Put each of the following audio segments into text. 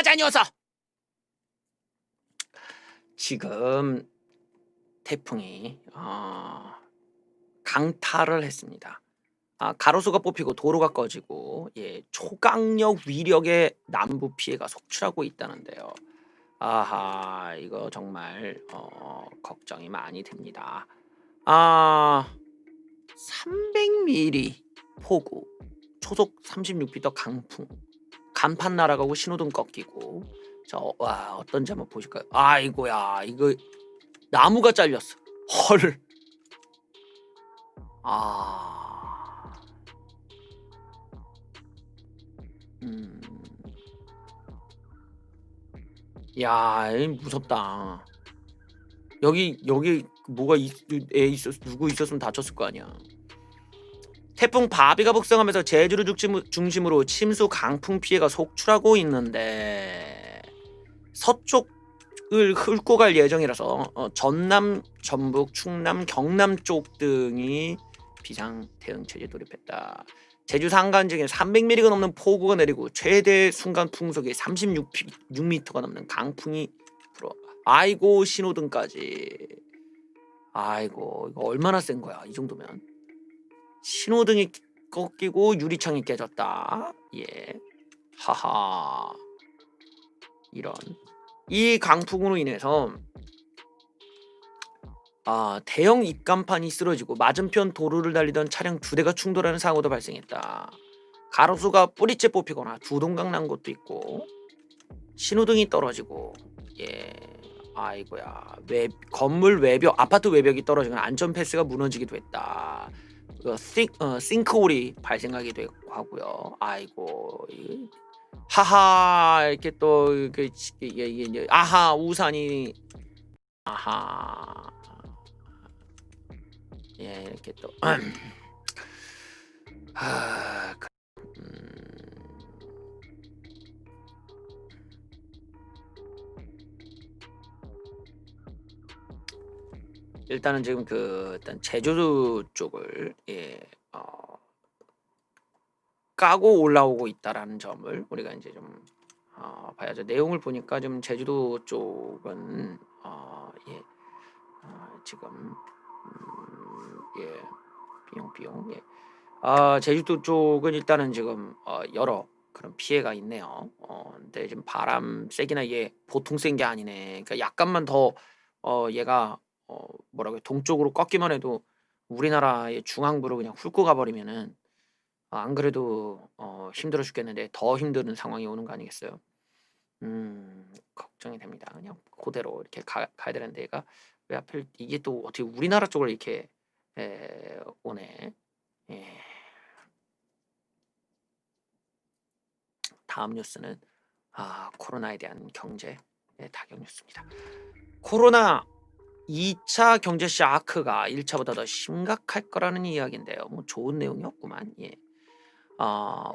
가자 녀석. 지금 태풍이 강타를 했습니다. 가로수가 뽑히고 도로가 꺼지고 초강력 위력의 남부 피해가 속출하고 있다는데요. 아하, 이거 정말 걱정이 많이 됩니다. 300mm 폭우, 초속 36m 강풍, 간판 날아가고 신호등 꺾이고. 와, 어떤지 한번 보실까요? 아이고야, 이거 나무가 잘렸어. 헐. 야, 무섭다. 여기 뭐가 누구 있었으면 다쳤을 거 아니야. 태풍 바비가 북상하면서 제주를 중심으로 침수 강풍 피해가 속출하고 있는데 서쪽을 훑고 갈 예정이라서 전남, 전북, 충남, 경남 쪽 등이 비상 대응 체제 돌입했다. 제주 산간 중에 300mm가 넘는 폭우가 내리고 최대 순간 풍속이 36m가 넘는 강풍이 불어. 아이고, 신호등까지. 아이고, 이거 얼마나 센 거야, 이 정도면. 신호등이 꺾이고 유리창이 깨졌다. 하하. 이런. 이 강풍으로 인해서 대형 입간판이 쓰러지고 맞은편 도로를 달리던 차량 2대가 충돌하는 사고도 발생했다. 가로수가 뿌리째 뽑히거나 두동강 난 곳도 있고, 신호등이 떨어지고, 아이고야, 건물 외벽, 아파트 외벽이 떨어지거나 안전 펜스가 무너지기도 했다. 싱크홀이 발생하기도 하고요. 아이고, 하하, 이렇게 또 이게 아하, 우산이 아하, 이렇게 또 일단은 지금 일단 제주도 쪽을 까고 올라오고 있다라는 점을 우리가 이제 좀 봐야죠. 내용을 보니까 좀 제주도 쪽은 지금 삐용삐용 제주도 쪽은 일단은 지금 여러 그런 피해가 있네요. 근데 지금 바람 세기나 보통 센 게 아니네. 그러니까 약간만 더 얘가 뭐라고 동쪽으로 꺾기만 해도 우리나라의 중앙부로 그냥 훑고 가버리면은 안 그래도 힘들어 죽겠는데 더 힘든 상황이 오는 거 아니겠어요? 걱정이 됩니다. 그냥 그대로 이렇게 가야 되는데 얘가 왜 하필 이게 또 어떻게 우리나라 쪽을 이렇게 오네. 다음 뉴스는 코로나에 대한 경제 타격 뉴스입니다. 코로나 2차 경제 샤크가 1차보다 더 심각할 거라는 이야기인데요. 뭐 좋은 내용이었구만.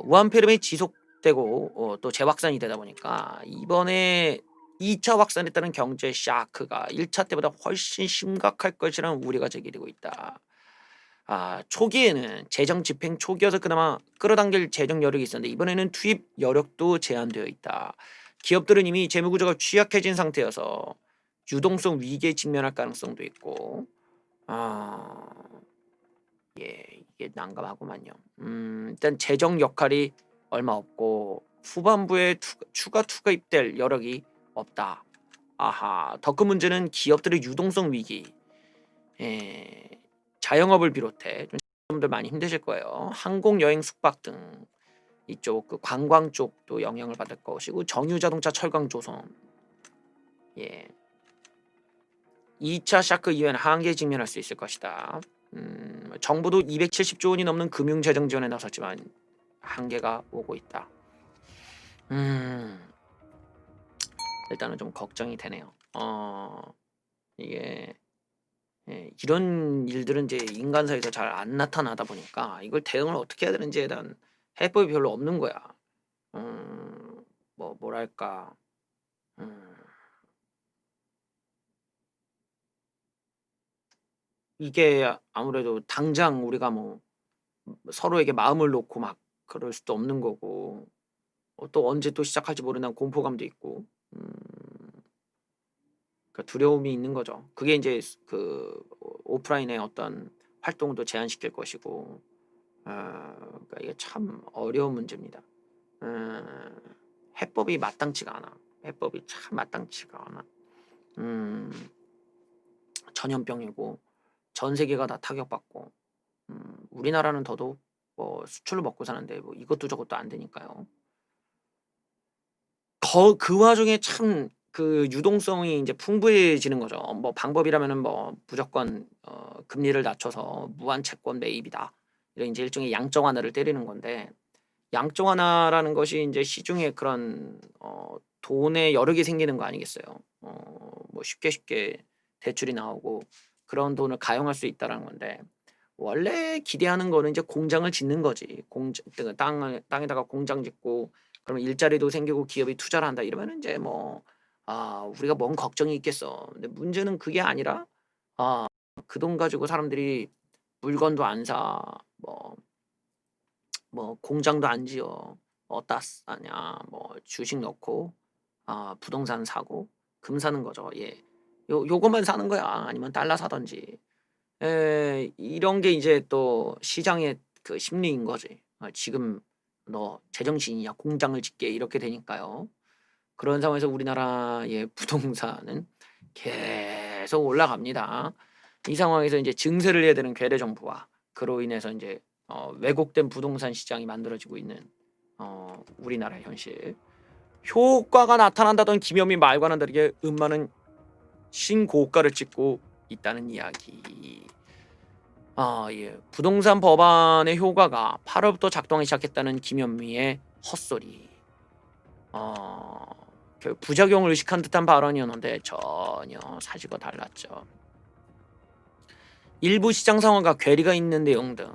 우한 폐렴이 지속되고 또 재확산이 되다 보니까 이번에 2차 확산에 따른 경제 샤크가 1차 때보다 훨씬 심각할 것이라는 우려가 제기되고 있다. 초기에는 재정 집행 초기여서 그나마 끌어당길 재정 여력이 있었는데 이번에는 투입 여력도 제한되어 있다. 기업들은 이미 재무 구조가 취약해진 상태여서 유동성 위기에 직면할 가능성도 있고, 이게 난감하구만요. 일단 재정 역할이 얼마 없고 후반부에 추가 투입될 여력이 없다. 더 큰 문제는 기업들의 유동성 위기. 자영업을 비롯해 좀 많이 힘드실 거예요. 항공, 여행, 숙박 등 이쪽 관광 쪽도 영향을 받을 것이고 정유자동차, 철강, 조선 2차 샤크 이후에는 한계에 직면할 수 있을 것이다. 정부도 270조 원이 넘는 금융재정 지원에 나섰지만 한계가 오고 있다. 일단은 좀 걱정이 되네요. 이게 이런 일들은 이제 인간사에서 잘 안 나타나다 보니까 이걸 대응을 어떻게 해야 되는지에 대한 해법이 별로 없는 거야. 뭐랄까. 이게 아무래도 당장 우리가 뭐 서로에게 마음을 놓고 막 그럴 수도 없는 거고, 또 언제 또 시작할지 모르는 공포감도 있고 그러니까 두려움이 있는 거죠. 그게 이제 그 오프라인의 어떤 활동도 제한시킬 것이고 그러니까 이게 참 어려운 문제입니다. 해법이 마땅치가 않아. 해법이 참 마땅치가 않아. 전염병이고 전 세계가 다 타격받고 우리나라는 더더욱 뭐 수출로 먹고 사는데 뭐 이것도 저것도 안 되니까요. 그 와중에 참 그 유동성이 이제 풍부해지는 거죠. 뭐 방법이라면은 뭐 무조건 금리를 낮춰서 무한 채권 매입이다. 이런 이제 일종의 양적 완화를 때리는 건데 양적 완화라는 것이 이제 시중에 그런 돈에 여러 개 생기는 거 아니겠어요. 뭐 쉽게 대출이 나오고 그런 돈을 가용할 수 있다라는 건데 원래 기대하는 거는 이제 공장을 짓는 거지. 땅에다가 공장 짓고 그러면 일자리도 생기고 기업이 투자를 한다 이러면은 이제 뭐 우리가 뭔 걱정이 있겠어. 근데 문제는 그게 아니라 그 돈 가지고 사람들이 물건도 안 사. 뭐 공장도 안 지어. 어디다 사냐. 뭐 주식 넣고 부동산 사고 금 사는 거죠. 예. 요것만 사는 거야. 아니면 달러 사든지. 이런 게 이제 또 시장의 그 심리인 거지. 지금 너 제정신이냐 공장을 짓게 이렇게 되니까요. 그런 상황에서 우리나라의 부동산은 계속 올라갑니다. 이 상황에서 이제 증세를 해야 되는 괴뢰 정부와 그로 인해서 이제 왜곡된 부동산 시장이 만들어지고 있는 우리나라의 현실. 효과가 나타난다던 김현미 말과는 다르게 음마는 신고가를 찍고 있다는 이야기. 예. 부동산 법안의 효과가 8월부터 작동하기 시작했다는 김현미의 헛소리. 부작용을 의식한 듯한 발언이었는데 전혀 사실과 달랐죠. 일부 시장 상황과 괴리가 있는 내용 등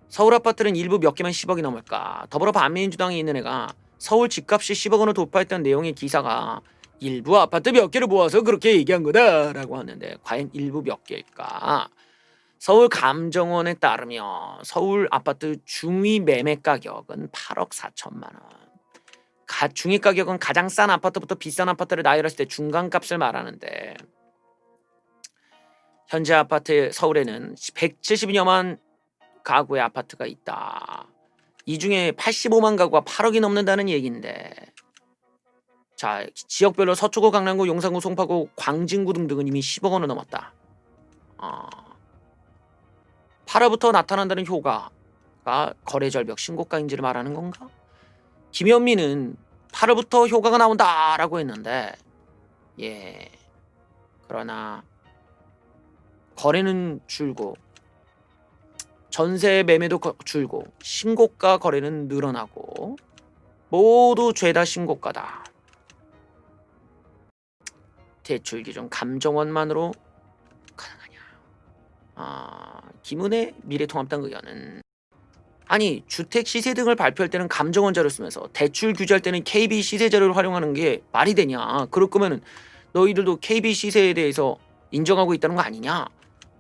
서울 아파트는 일부 몇 개만 10억이 넘을까. 더불어 반민주당에 있는 애가 서울 집값이 10억 원을 돌파했던 내용의 기사가 일부 아파트 몇 개를 모아서 그렇게 얘기한 거다라고 하는데 과연 일부 몇 개일까? 서울 감정원에 따르면 서울 아파트 중위 매매 가격은 8억 4천만 원. 중위 가격은 가장 싼 아파트부터 비싼 아파트를 나열했을 때 중간값을 말하는데 현재 아파트 서울에는 170여만 가구의 아파트가 있다. 이 중에 85만 가구가 8억이 넘는다는 얘기인데 자 지역별로 서초구, 강남구, 용산구, 송파구, 광진구 등등은 이미 10억 원을 넘었다. 8월부터 나타난다는 효과가 거래 절벽 신고가인지를 말하는 건가? 김현미는 8월부터 효과가 나온다라고 했는데 예 그러나 거래는 줄고 전세 매매도 줄고 신고가 거래는 늘어나고 모두 죄다 신고가다. 대출 기준 감정원만으로 가능하냐? 김은혜 미래통합당 의원은 아니 주택 시세 등을 발표할 때는 감정원 자료를 쓰면서 대출 규제할 때는 KB 시세 자료를 활용하는 게 말이 되냐? 그럴 거면은 너희들도 KB 시세에 대해서 인정하고 있다는 거 아니냐?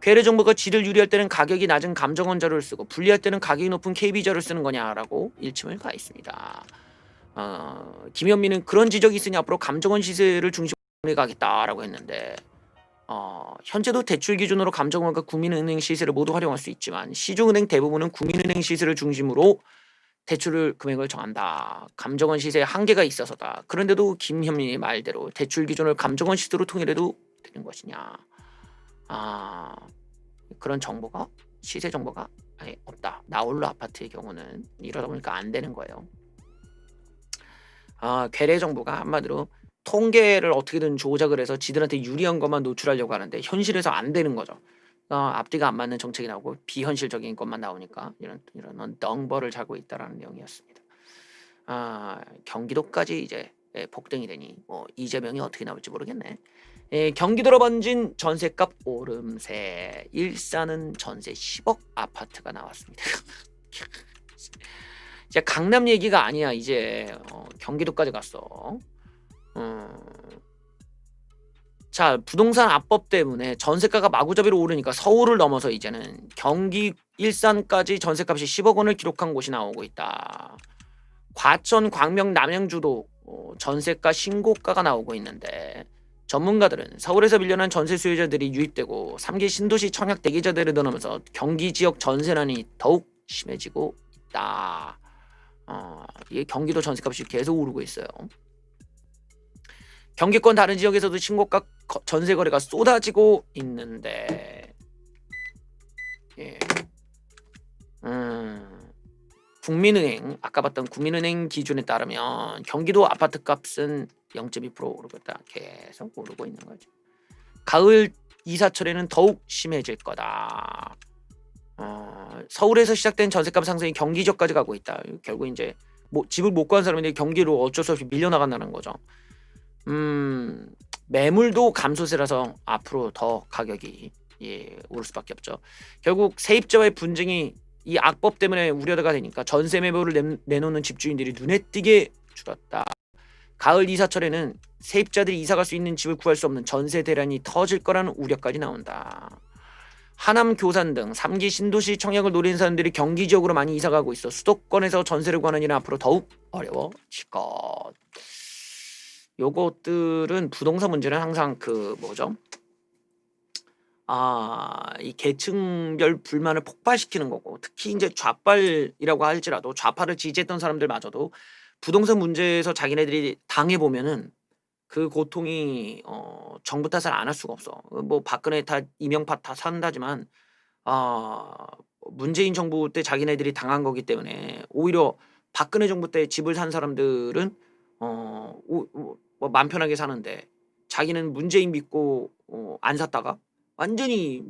괴뢰 정보가 지를 유리할 때는 가격이 낮은 감정원 자료를 쓰고 불리할 때는 가격이 높은 KB 자료를 쓰는 거냐라고 일침을 가했습니다. 김현미는 그런 지적이 있으니 앞으로 감정원 시세를 중심으로 가겠다라고 했는데 현재도 대출 기준으로 감정원과 국민은행 시세를 모두 활용할 수 있지만 시중은행 대부분은 국민은행 시세를 중심으로 대출을 금액을 정한다. 감정원 시세에 한계가 있어서다. 그런데도 김현민의 말대로 대출 기준을 감정원 시세로 통일해도 되는 것이냐. 그런 정보가 시세 정보가 아예 없다. 나홀로 아파트의 경우는 이러다 보니까 안 되는 거예요. 괴뢰 정보가 한마디로 통계를 어떻게든 조작을 해서 지들한테 유리한 것만 노출하려고 하는데 현실에서 안 되는 거죠. 앞뒤가 안 맞는 정책이 나오고 비현실적인 것만 나오니까 이런 덩벌을 자고 있다라는 내용이었습니다. 경기도까지 이제 폭등이 되니 뭐 이재명이 어떻게 나올지 모르겠네. 경기도로 번진 전세값 오름세. 일산은 전세 10억 아파트가 나왔습니다. 이제 강남 얘기가 아니야. 이제 경기도까지 갔어. 자 부동산 압법 때문에 전세가가 마구잡이로 오르니까 서울을 넘어서 이제는 경기 일산까지 전세값이 10억 원을 기록한 곳이 나오고 있다. 과천, 광명, 남양주도 전세가 신고가가 나오고 있는데 전문가들은 서울에서 밀려난 전세 수요자들이 유입되고 3기 신도시 청약 대기자들을 늘어나면서 경기 지역 전세난이 더욱 심해지고 있다. 이게 경기도 전세값이 계속 오르고 있어요. 경기권 다른 지역에서도 신고가 전세 거래가 쏟아지고 있는데, 예. 국민은행, 아까 봤던 국민은행 기준에 따르면 경기도 아파트 값은 0.2% 오르고 있다. 계속 오르고 있는 거죠. 가을 이사철에는 더욱 심해질 거다. 서울에서 시작된 전세값 상승이 경기 지역까지 가고 있다. 결국 이제 집을 못 구한 사람들이 경기로 어쩔 수 없이 밀려나간다는 거죠. 매물도 감소세라서 앞으로 더 가격이 오를 수밖에 없죠. 결국 세입자와의 분쟁이 이 악법 때문에 우려가 되니까 전세 매물을 내놓는 집주인들이 눈에 띄게 줄었다. 가을 이사철에는 세입자들이 이사갈 수 있는 집을 구할 수 없는 전세 대란이 터질 거라는 우려까지 나온다. 하남, 교산 등 3기 신도시 청약을 노리는 사람들이 경기 지역으로 많이 이사가고 있어 수도권에서 전세를 구하는 일은 앞으로 더욱 어려워질 것. 요것들은 부동산 문제는 항상 이 계층별 불만을 폭발시키는 거고, 특히 이제 좌빨이라고 할지라도 좌파를 지지했던 사람들마저도 부동산 문제에서 자기네들이 당해보면은 그 고통이 정부 탓을 안 할 수가 없어. 뭐 박근혜 탓, 이명박 탓 한다지만 문재인 정부 때 자기네들이 당한 거기 때문에 오히려 박근혜 정부 때 집을 산 사람들은 맘 편하게 사는데 자기는 문재인 믿고 안 샀다가 완전히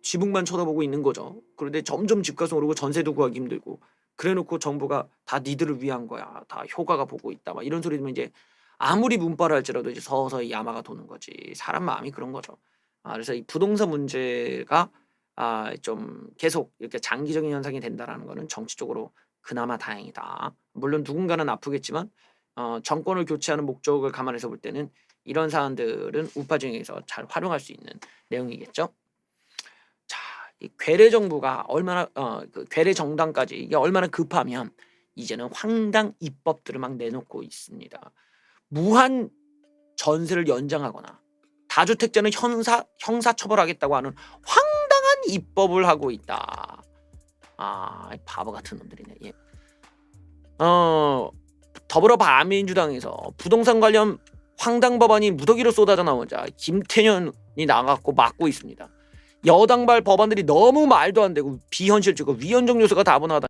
지붕만 쳐다보고 있는 거죠. 그런데 점점 집값은 오르고 전세도 구하기 힘들고, 그래놓고 정부가 다 니들을 위한 거야, 다 효과가 보고 있다, 막 이런 소리 들으면 이제 아무리 문바랄지라도 이제 서서히 야마가 도는 거지. 사람 마음이 그런 거죠. 그래서 이 부동산 문제가 좀 계속 이렇게 장기적인 현상이 된다라는 거는 정치적으로 그나마 다행이다. 물론 누군가는 아프겠지만 정권을 교체하는 목적을 감안해서 볼 때는 이런 사안들은 우파 중에서 잘 활용할 수 있는 내용이겠죠. 자, 이 괴뢰 정부가 얼마나 그 괴뢰 정당까지 이게 얼마나 급하면 이제는 황당 입법들을 막 내놓고 있습니다. 무한 전세를 연장하거나 다주택자는 형사 처벌하겠다고 하는 황당한 입법을 하고 있다. 바보 같은 놈들이네. 예. 더불어민주당에서 부동산 관련 황당 법안이 무더기로 쏟아져 나오자 김태년이 나가고 막고 있습니다. 여당발 법안들이 너무 말도 안 되고 비현실적이고 위헌적 요소가 다분하다.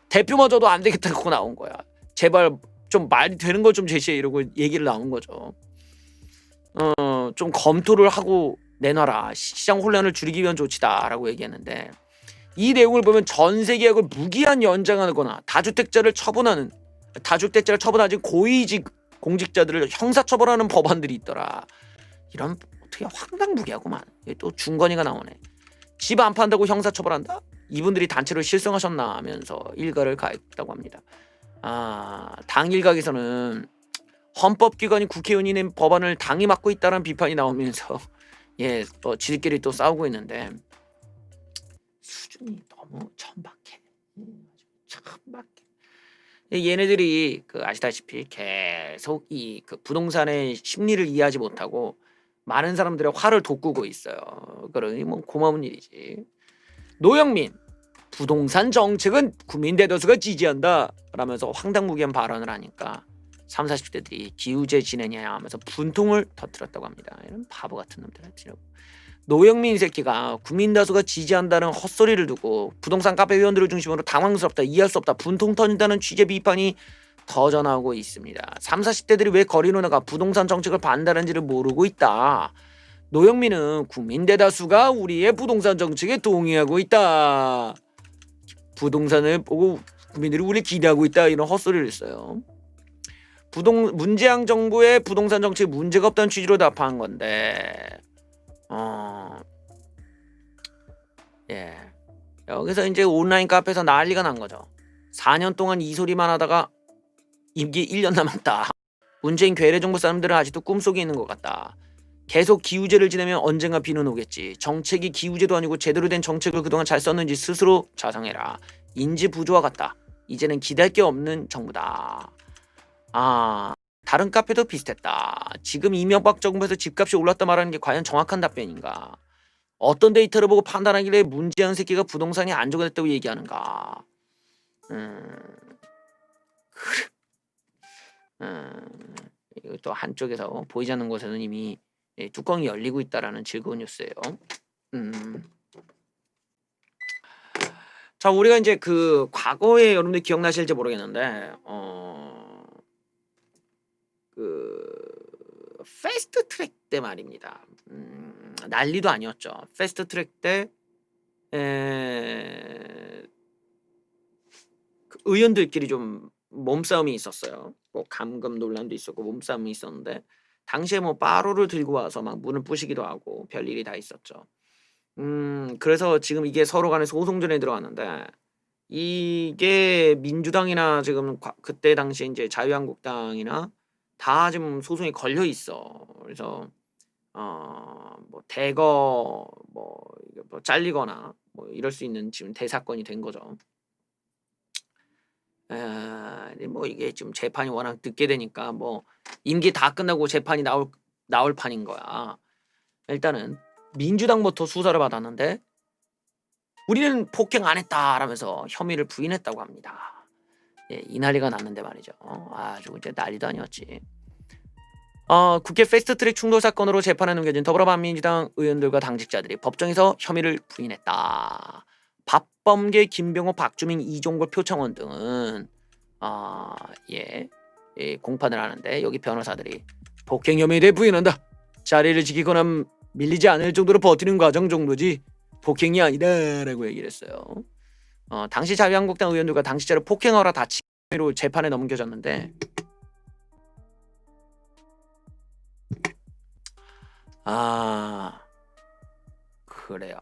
대표마저도 안 되겠다고 나온 거야. 제발 좀 말이 되는 걸 좀 제시해, 이러고 얘기를 나온 거죠. 좀 검토를 하고 내놔라. 시장 혼란을 줄이기 위한 조치다라고 얘기했는데, 이 내용을 보면 전세 계약을 무기한 연장하거나 다주택자를 처분하지 고위직 공직자들을 형사처벌하는 법안들이 있더라. 이런 어떻게 황당무계하구만. 또 중건이가 나오네. 집 안 판다고 형사처벌한다? 이분들이 단체로 실성하셨나 하면서 일가를 가했다고 합니다. 당 일각에서는 헌법기관이 국회의원이 낸 법안을 당이 맡고 있다는 비판이 나오면서 지들끼리 또 싸우고 있는데 수준이 너무 천박해. 얘네들이 아시다시피 계속 이 부동산의 심리를 이해하지 못하고 많은 사람들의 화를 돋구고 있어요. 그러니 뭐 고마운 일이지. 노영민, 부동산 정책은 국민 대다수가 지지한다 라면서 황당무계한 발언을 하니까 30, 40대들이 기우제 지내냐 하면서 분통을 터뜨렸다고 합니다. 이런 바보 같은 놈들한테. 노영민 새끼가 국민 다수가 지지한다는 헛소리를 두고 부동산 카페 회원들을 중심으로 당황스럽다, 이해할 수 없다, 분통 터진다는 취재 비판이 터져나오고 있습니다. 30, 40대들이 왜 거리 누나가 부동산 정책을 반대하는지를 모르고 있다. 노영민은 국민 대다수가 우리의 부동산 정책에 동의하고 있다. 부동산을 보고 국민들이 우리를 기대하고 있다, 이런 헛소리를 했어요. 문재인 정부의 부동산 정책에 문제가 없다는 취지로 답한 건데 여기서 이제 온라인 카페에서 난리가 난 거죠. 4년 동안 이 소리만 하다가 임기 1년 남았다. 문재인 괴뢰 정부 사람들은 아직도 꿈속에 있는 것 같다. 계속 기우제를 지내면 언젠가 비는 오겠지. 정책이 기우제도 아니고 제대로 된 정책을 그동안 잘 썼는지 스스로 자성해라. 인지 부조화 같다. 이제는 기대할 게 없는 정부다. 다른 카페도 비슷했다. 지금 이명박 정부에서 집값이 올랐다 말하는 게 과연 정확한 답변인가? 어떤 데이터를 보고 판단하길래 문재인 새끼가 부동산이 안정됐다고 얘기하는가? 이거 또 한쪽에서 보이지 않는 곳에는 이미 뚜껑이 열리고 있다라는 즐거운 뉴스예요. 자, 우리가 이제 그 과거에 여러분들 기억나실지 모르겠는데 그 패스트 트랙 때 말입니다. 난리도 아니었죠. 패스트 트랙 때 그 의원들끼리 좀 몸싸움이 있었어요. 뭐 감금 논란도 있었고 몸싸움이 있었는데 당시에 뭐 바로를 들고 와서 막 문을 부시기도 하고 별일이 다 있었죠. 그래서 지금 이게 서로 간에 소송전에 들어갔는데 이게 민주당이나 지금 그때 당시에 이제 자유한국당이나 다 지금 소송에 걸려 있어. 그래서 뭐 대거 뭐 잘리거나 뭐 이럴 수 있는 지금 대사건이 된 거죠. 뭐 이게 지금 재판이 워낙 늦게 되니까 뭐 임기 다 끝나고 재판이 나올 판인 거야. 일단은 민주당부터 수사를 받았는데 우리는 폭행 안 했다라면서 혐의를 부인했다고 합니다. 예, 이 난리가 났는데 말이죠. 아주 이제 난리도 아니었지. 국회 패스트트랙 충돌 사건으로 재판에 넘겨진 더불어민주당 의원들과 당직자들이 법정에서 혐의를 부인했다. 박범계, 김병호, 박주민, 이종걸, 표창원 등은 공판을 하는데 여기 변호사들이 폭행 혐의에 대해 부인한다. 자리를 지키거나 밀리지 않을 정도로 버티는 과정 정도지 폭행이 아니다라고 얘기를 했어요. 당시 자유한국당 의원들과 당시자를 폭행하라 다치기 혐의로 재판에 넘겨졌는데 그래요.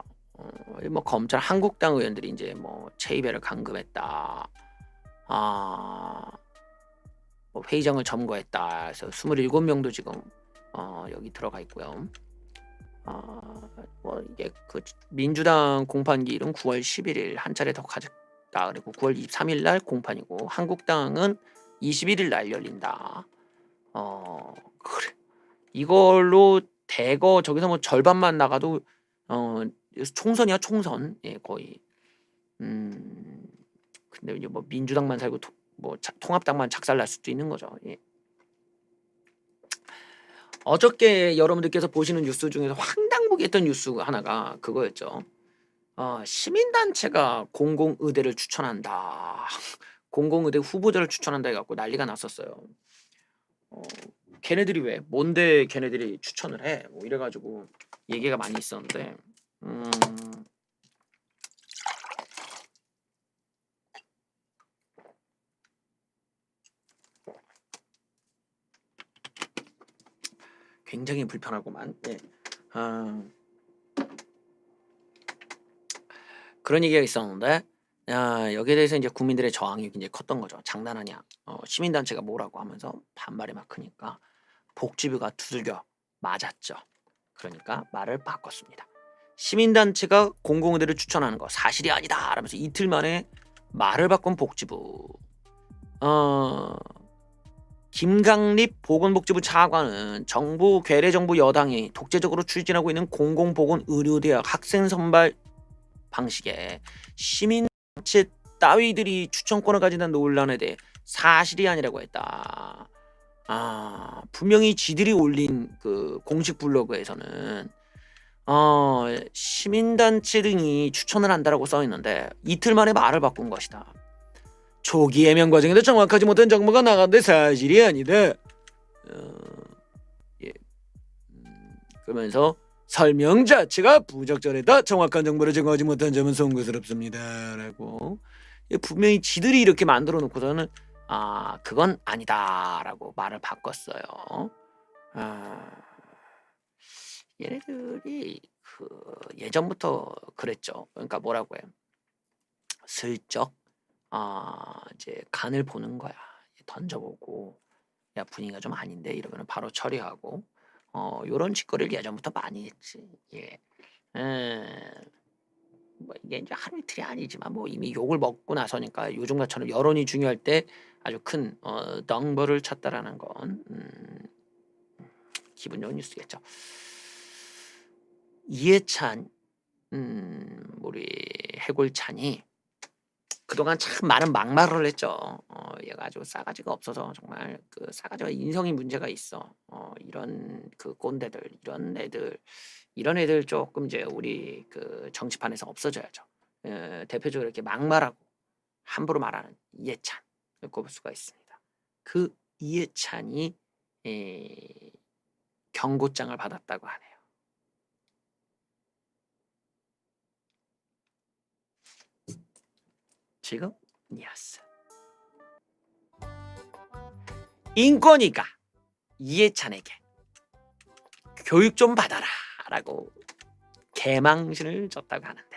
뭐 검찰 한국당 의원들이 이제 뭐 최이배를 감금했다. 뭐 회의장을 점거했다. 그래서 27명도 지금 여기 들어가 있고요. 뭐 이게 그 민주당 공판기일은 9월 11일 한 차례 더 가졌다. 그리고 9월 23일 날 공판이고 한국당은 21일 날 열린다. 그래. 이걸로 대거 저기서 뭐 절반만 나가도 총선이야 총선. 예, 거의. 근데 이제 뭐 민주당만 살고 통합당만 작살날 수도 있는 거죠. 예. 어저께 여러분들께서 보시는 뉴스 중에서 황당무계했던 뉴스 하나가 그거였죠. 시민단체가 공공의대를 추천한다. 공공의대 후보자를 추천한다 해갖고 난리가 났었어요. 걔네들이 왜? 뭔데 걔네들이 추천을 해? 뭐 이래가지고 얘기가 많이 있었는데 굉장히 불편하고만. 예. 그런 얘기가 있었는데 여기에 대해서 이제 국민들의 저항이 굉장히 컸던 거죠. 장난하냐? 시민단체가 뭐라고 하면서 반발이 막 크니까 복지부가 두들겨 맞았죠. 그러니까 말을 바꿨습니다. 시민단체가 공공의대를 추천하는 거 사실이 아니다 라면서 이틀 만에 말을 바꾼 복지부. 김강립 보건복지부 차관은 정부 괴뢰 정부 여당이 독재적으로 추진하고 있는 공공보건의료대학 학생 선발 방식에 시민단체 따위들이 추천권을 가진다는 논란에 대해 사실이 아니라고 했다. 분명히 지들이 올린 그 공식 블로그에서는 시민단체 등이 추천을 한다라고 써 있는데 이틀 만에 말을 바꾼 것이다. 초기 해명 과정에도 정확하지 못한 정보가 나갔는데 사실이 아니다. 예. 그러면서 설명 자체가 부적절했다. 정확한 정보를 제공하지 못한 점은 송구스럽습니다. 라고 분명히 지들이 이렇게 만들어 놓고서는 그건 아니다라고 말을 바꿨어요. 얘네들이 그 예전부터 그랬죠. 그러니까 뭐라고 해요? 슬쩍 이제 간을 보는 거야. 던져보고 야 분위기가 좀 아닌데 이러면 바로 처리하고 요런 짓거리를 예전부터 많이 했지. 예. 뭐 이게 이제 하루 이틀이 아니지만 뭐 이미 욕을 먹고 나서니까 요즘과처럼 여론이 중요할 때 아주 큰 덩벌을 쳤다라는 건 기분 좋은 뉴스겠죠. 이해찬 우리 해골찬이 그동안 참 많은 막말을 했죠. 얘가 아주 싸가지가 없어서 정말 그 싸가지가 인성이 문제가 있어. 이런 그 꼰대들, 이런 애들 조금 이제 우리 그 정치판에서 없어져야죠. 대표적으로 이렇게 막말하고 함부로 말하는 이해찬을 꼽을 수가 있습니다. 그 이해찬이 경고장을 받았다고 하네요. 지금 뉴스. 인권위가 이해찬에게 교육 좀 받아라 라고 개망신을 줬다고 하는데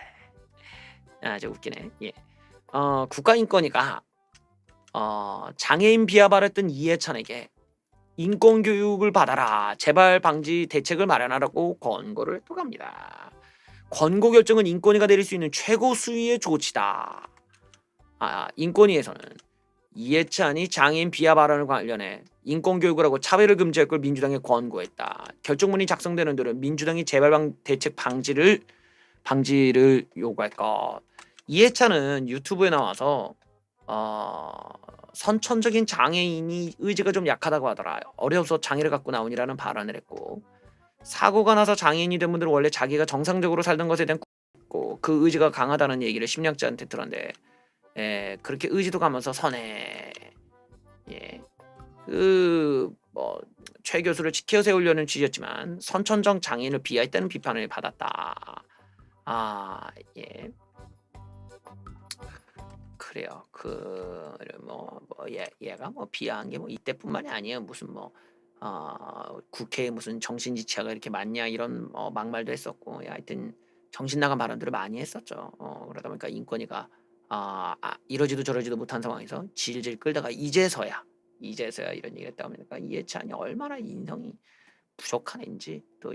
아주 웃기네. 예. 국가인권위가 장애인 비하 발했던 이해찬에게 인권교육을 받아라, 재발 방지 대책을 마련하라고 권고를 했다고 합니다. 권고 결정은 인권위가 내릴 수 있는 최고 수위의 조치다. 인권위에서는 이해찬이 장애인 비하 발언을 관련해 인권교육을 하고 차별을 금지할 걸 민주당에 권고했다. 결정문이 작성되는 대로 민주당이 재발 대책 방지를 요구할 것. 이해찬은 유튜브에 나와서 선천적인 장애인이 의지가 좀 약하다고 하더라. 어려서 장애를 갖고 나오니라는 발언을 했고, 사고가 나서 장애인이 된 분들은 원래 자기가 정상적으로 살던 것에 대한 있고 그 의지가 강하다는 얘기를 심리학자한테 들었는데, 그렇게 의지도 가면서 선해. 최 교수를 지켜 세우려는 취지였지만 선천적 장애인을 비하했다는 비판을 받았다. 그래요. 얘가 뭐 비하한 게 뭐 이때뿐만이 아니에요. 무슨 국회에 무슨 정신지체가 이렇게 많냐 이런 막말도 했었고, 하여튼 정신 나간 발언들을 많이 했었죠. 그러다 보니까 인권위가 이러지도 저러지도 못한 상황에서 질질 끌다가 이제서야 이런 얘기를 했다고 하니까 이해찬이 얼마나 인성이 부족한 애인지, 또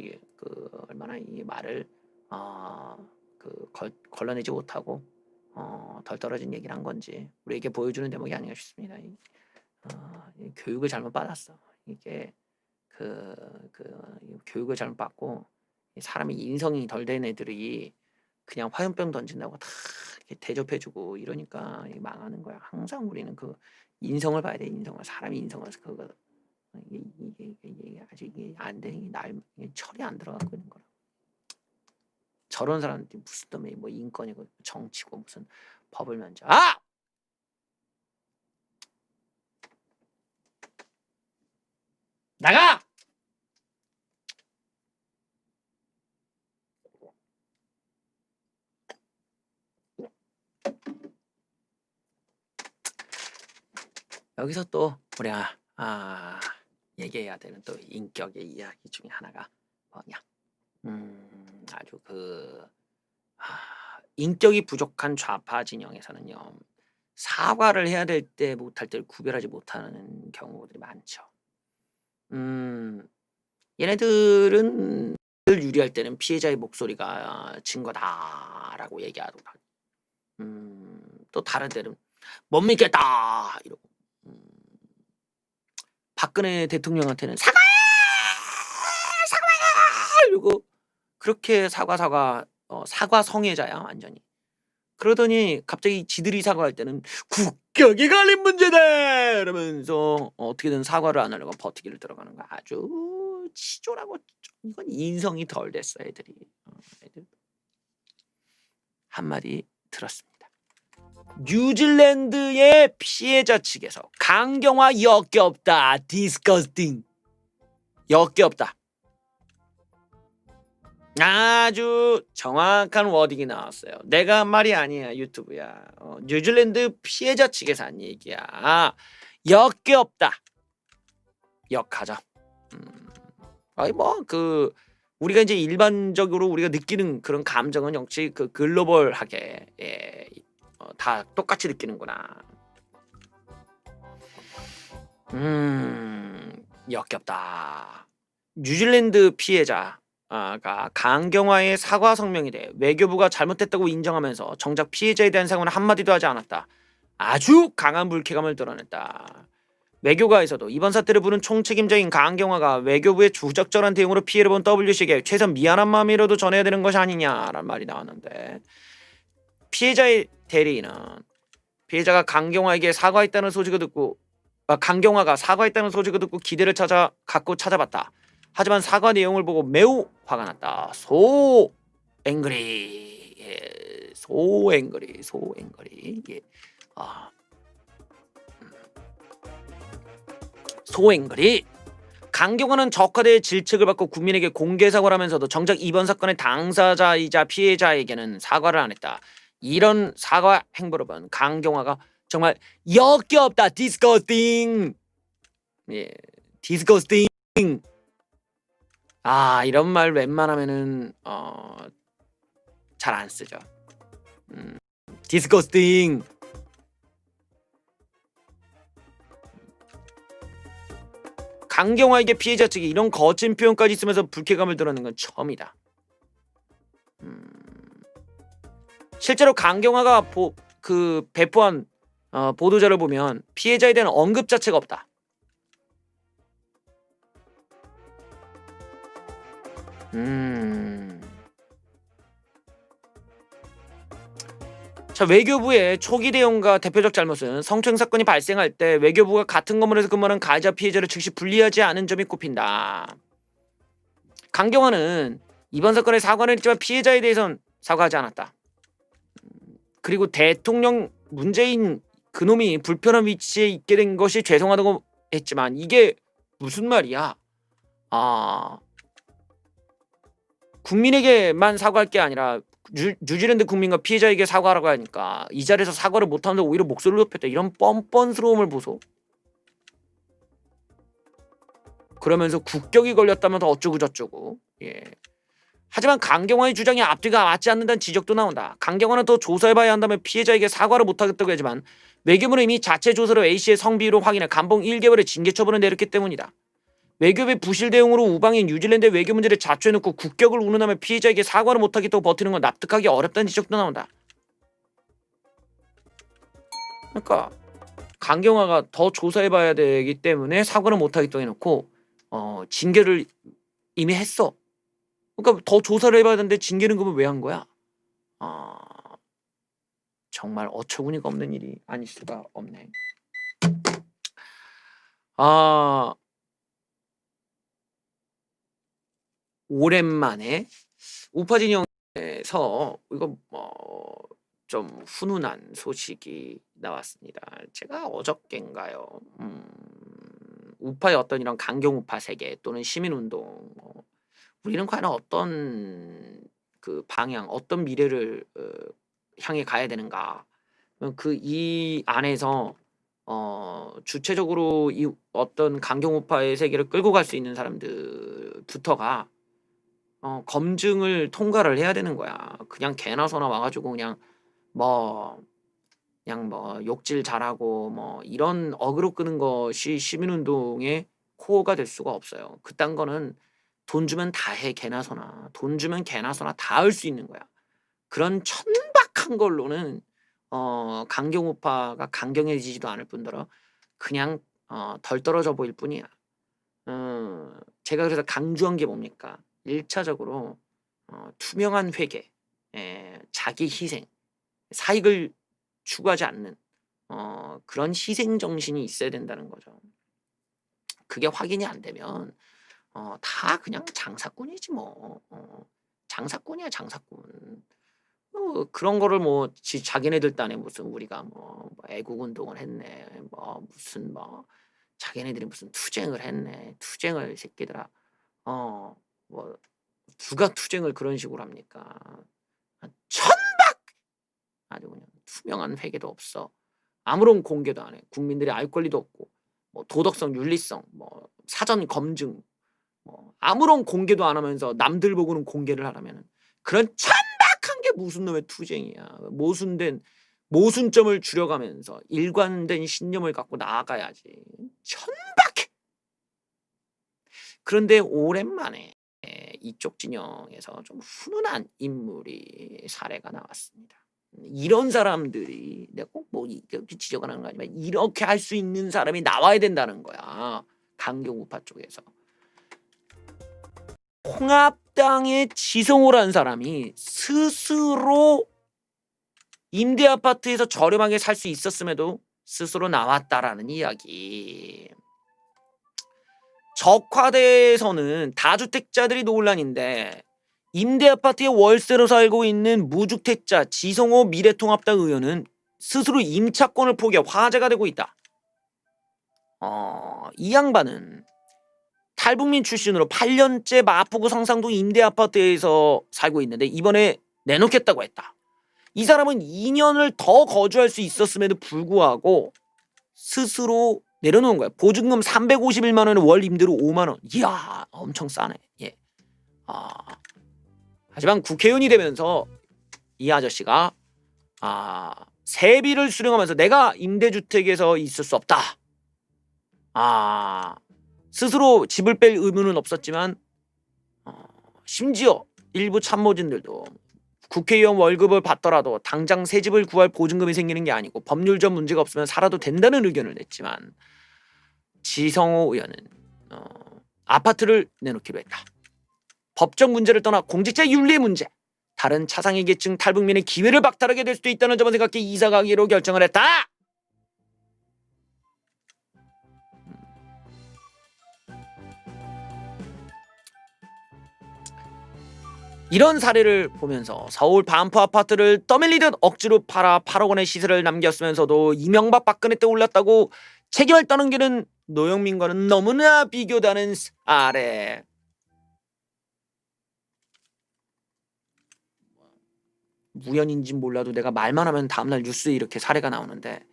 얼마나 이 말을 걸러내지 못하고 덜 떨어진 얘기를 한 건지 우리에게 보여주는 대목이 아닌가 싶습니다. 교육을 잘못 받았어. 이게 교육을 잘못 받고 사람이 인성이 덜 된 애들이 그냥 화염병 던진다고 다 이렇게 대접해주고 이러니까 망하는 거야. 항상 우리는 그 인성을 봐야 돼. 인성을, 사람의 인성을. 이게 아직 안 돼. 이게 철이 안 들어가고 있는 거라. 저런 사람들이 무슨 때문에 뭐 인권이고 정치고 무슨 법을 만져. 나가! 여기서 또 우리가 얘기해야 되는 또 인격의 이야기 중에 하나가 뭐냐? 아주 인격이 부족한 좌파 진영에서는요, 사과를 해야 될 때 못할 때를 구별하지 못하는 경우들이 많죠. 얘네들은 늘 유리할 때는 피해자의 목소리가 증거다라고 얘기하고, 또 다른 때는 못 믿겠다 이러고, 박근혜 대통령한테는 사과해 이러고 그렇게 사과 성애자야 완전히. 그러더니 갑자기 지들이 사과할 때는 국격이 갈린 문제다 이러면서 어떻게든 사과를 안 하려고 버티기를 들어가는 거야. 아주 치졸하고 이건 인성이 덜 됐어 애들이. 애들 한마디 들었습니다. 뉴질랜드의 피해자 측에서 강경화 역겹다. 디스커스팅. 역겹다. 아주 정확한 워딩이 나왔어요. 내가 한 말이 아니야. 유튜브야. 뉴질랜드 피해자 측에서 한 얘기야. 역겹다. 역하죠. 우리가 이제 일반적으로 우리가 느끼는 그런 감정은 역시 글로벌하게 다 똑같이 느끼는구나. 역겹다. 뉴질랜드 피해자 강경화의 사과 성명에 대해 외교부가 잘못했다고 인정하면서 정작 피해자에 대한 사과는 한마디도 하지 않았다. 아주 강한 불쾌감을 드러냈다. 외교가에서도 이번 사태를 부른 총책임자인 강경화가 외교부의 부적절한 대응으로 피해를 본 WC에게 최소한 미안한 마음이라도 전해야 되는 것이 아니냐라는 말이 나왔는데, 피해자의 대리인은 피해자가 강경화에게 사과했다는 소식을 듣고 강경화가 사과했다는 소식을 듣고 기대를 갖고 찾아봤다. 하지만 사과 내용을 보고 매우 화가 났다. 소 앵그리, 소 앵그리. 예. 소 앵그리. 강경화는 적화대의 질책을 받고 국민에게 공개 사과를 하면서도 정작 이번 사건의 당사자이자 피해자에게는 사과를 안 했다. 이런 사과 행보를 본 강경화가 정말 역겹다. 디스커스팅. 예, 디스커스팅. 이런 말 웬만하면은 잘 안 쓰죠. 디스커스팅. 강경화에게 피해자 측이 이런 거친 표현까지 쓰면서 불쾌감을 드러낸 건 처음이다. 실제로 강경화가 배포한 보도자를 보면 피해자에 대한 언급 자체가 없다. 자, 외교부의 초기 대응과 대표적 잘못은 성추행 사건이 발생할 때 외교부가 같은 건물에서 근무하는 가해자 피해자를 즉시 분리하지 않은 점이 꼽힌다. 강경화는 이번 사건에 사과는 했지만 피해자에 대해선 사과하지 않았다. 그리고 대통령 문재인 그놈이 불편한 위치에 있게 된 것이 죄송하다고 했지만 이게 무슨 말이야? 국민에게만 사과할 게 아니라 뉴질랜드 국민과 피해자에게 사과하라고 하니까 이 자리에서 사과를 못하는데 오히려 목소리를 높였다. 이런 뻔뻔스러움을 보소. 그러면서 국격이 걸렸다면서 어쩌고 저쩌고. 예. 하지만 강경화의 주장이 앞뒤가 맞지 않는다는 지적도 나온다. 강경화는 더 조사해봐야 한다며 피해자에게 사과를 못하겠다고 하지만 외교부는 이미 자체 조사로 A씨의 성비율을 확인해 감봉 1개월의 징계 처분을 내렸기 때문이다. 외교부의 부실 대응으로 우방인 뉴질랜드의 외교 문제를 자초해놓고 국격을 운운하며 피해자에게 사과를 못하겠다고 버티는 건 납득하기 어렵다는 지적도 나온다. 그러니까 강경화가 더 조사해봐야 되기 때문에 사과를 못하겠다고 해놓고 징계를 이미 했어. 그러니까 더 조사를 해봐야 되는데 징계는 그러면 왜 한 거야? 정말 어처구니가 없는 일이 아닐 수가 없네. 오랜만에 우파진영에서 이거 좀 훈훈한 소식이 나왔습니다. 제가 어저께인가요? 우파의 어떤 이런 강경우파 세계 또는 시민운동, 우리는 과연 어떤 그 방향, 어떤 미래를 향해 가야 되는가? 이 안에서 주체적으로 이 어떤 강경우파의 세계를 끌고 갈 수 있는 사람들부터가 검증을 통과를 해야 되는 거야. 그냥 개나 소나 와가지고 그냥 욕질 잘하고 이런 어그로 끄는 것이 시민운동의 코어가 될 수가 없어요. 그딴 거는 돈 주면 다 해. 개나 소나. 돈 주면 개나 소나 다 할 수 있는 거야. 그런 천박한 걸로는 강경우파가 강경해지지도 않을 뿐더러 그냥 덜 떨어져 보일 뿐이야. 제가 그래서 강조한 게 뭡니까? 1차적으로 투명한 회계, 자기 희생, 사익을 추구하지 않는 그런 희생 정신이 있어야 된다는 거죠. 그게 확인이 안 되면 다 그냥 장사꾼이지 뭐. 장사꾼이야, 장사꾼. 그런 거를 자기네들 딴에 무슨 우리가 애국운동을 했네, 무슨 자기네들이 무슨 투쟁을 했네. 투쟁을 이 새끼들아. 누가 투쟁을 그런 식으로 합니까? 천박! 아주 그냥 투명한 회계도 없어. 아무런 공개도 안 해. 국민들이 알 권리도 없고, 도덕성, 윤리성, 사전 검증, 아무런 공개도 안 하면서 남들 보고는 공개를 하라면 그런 천박한 게 무슨 놈의 투쟁이야. 모순점을 줄여가면서 일관된 신념을 갖고 나아가야지. 천박해. 그런데 오랜만에 이쪽 진영에서 좀 훈훈한 인물이 사례가 나왔습니다. 이런 사람들이 내가 꼭 뭐 지적을 하는 거 아니지만 이렇게 할 수 있는 사람이 나와야 된다는 거야. 강경 우파 쪽에서. 통합당의 지성호라는 사람이 스스로 임대 아파트에서 저렴하게 살 수 있었음에도 스스로 나왔다라는 이야기. 적화대에서는 다주택자들이 논란인데 임대 아파트에 월세로 살고 있는 무주택자 지성호 미래통합당 의원은 스스로 임차권을 포기해 화제가 되고 있다. 이 양반은 탈북민 출신으로 8년째 마포구 성상동 임대 아파트에서 살고 있는데 이번에 내놓겠다고 했다. 이 사람은 2년을 더 거주할 수 있었음에도 불구하고 스스로 내려놓은 거야. 보증금 351만 원에 월 임대료 5만 원. 이야, 엄청 싸네. 예. 하지만 국회의원이 되면서 이 아저씨가 세비를 수령하면서 내가 임대주택에서 있을 수 없다. 스스로 집을 뺄 의무는 없었지만 심지어 일부 참모진들도 국회의원 월급을 받더라도 당장 새 집을 구할 보증금이 생기는 게 아니고 법률적 문제가 없으면 살아도 된다는 의견을 냈지만 지성호 의원은 아파트를 내놓기로 했다. 법적 문제를 떠나 공직자 윤리 문제, 다른 차상위 계층 탈북민의 기회를 박탈하게 될 수도 있다는 점을 생각해 이사 가기로 결정을 했다. 이런 사례를 보면서 서울 반포 아파트를 떠밀리듯 억지로 팔아 8억 원의 시세를 남겼으면서도 이명박 박근혜 때 올랐다고 책임을 떠넘기는 노영민과는 너무나 비교다는 사례. 우연인지 몰라도 내가 말만 하면 다음날 뉴스에 이렇게 사례가 나오는데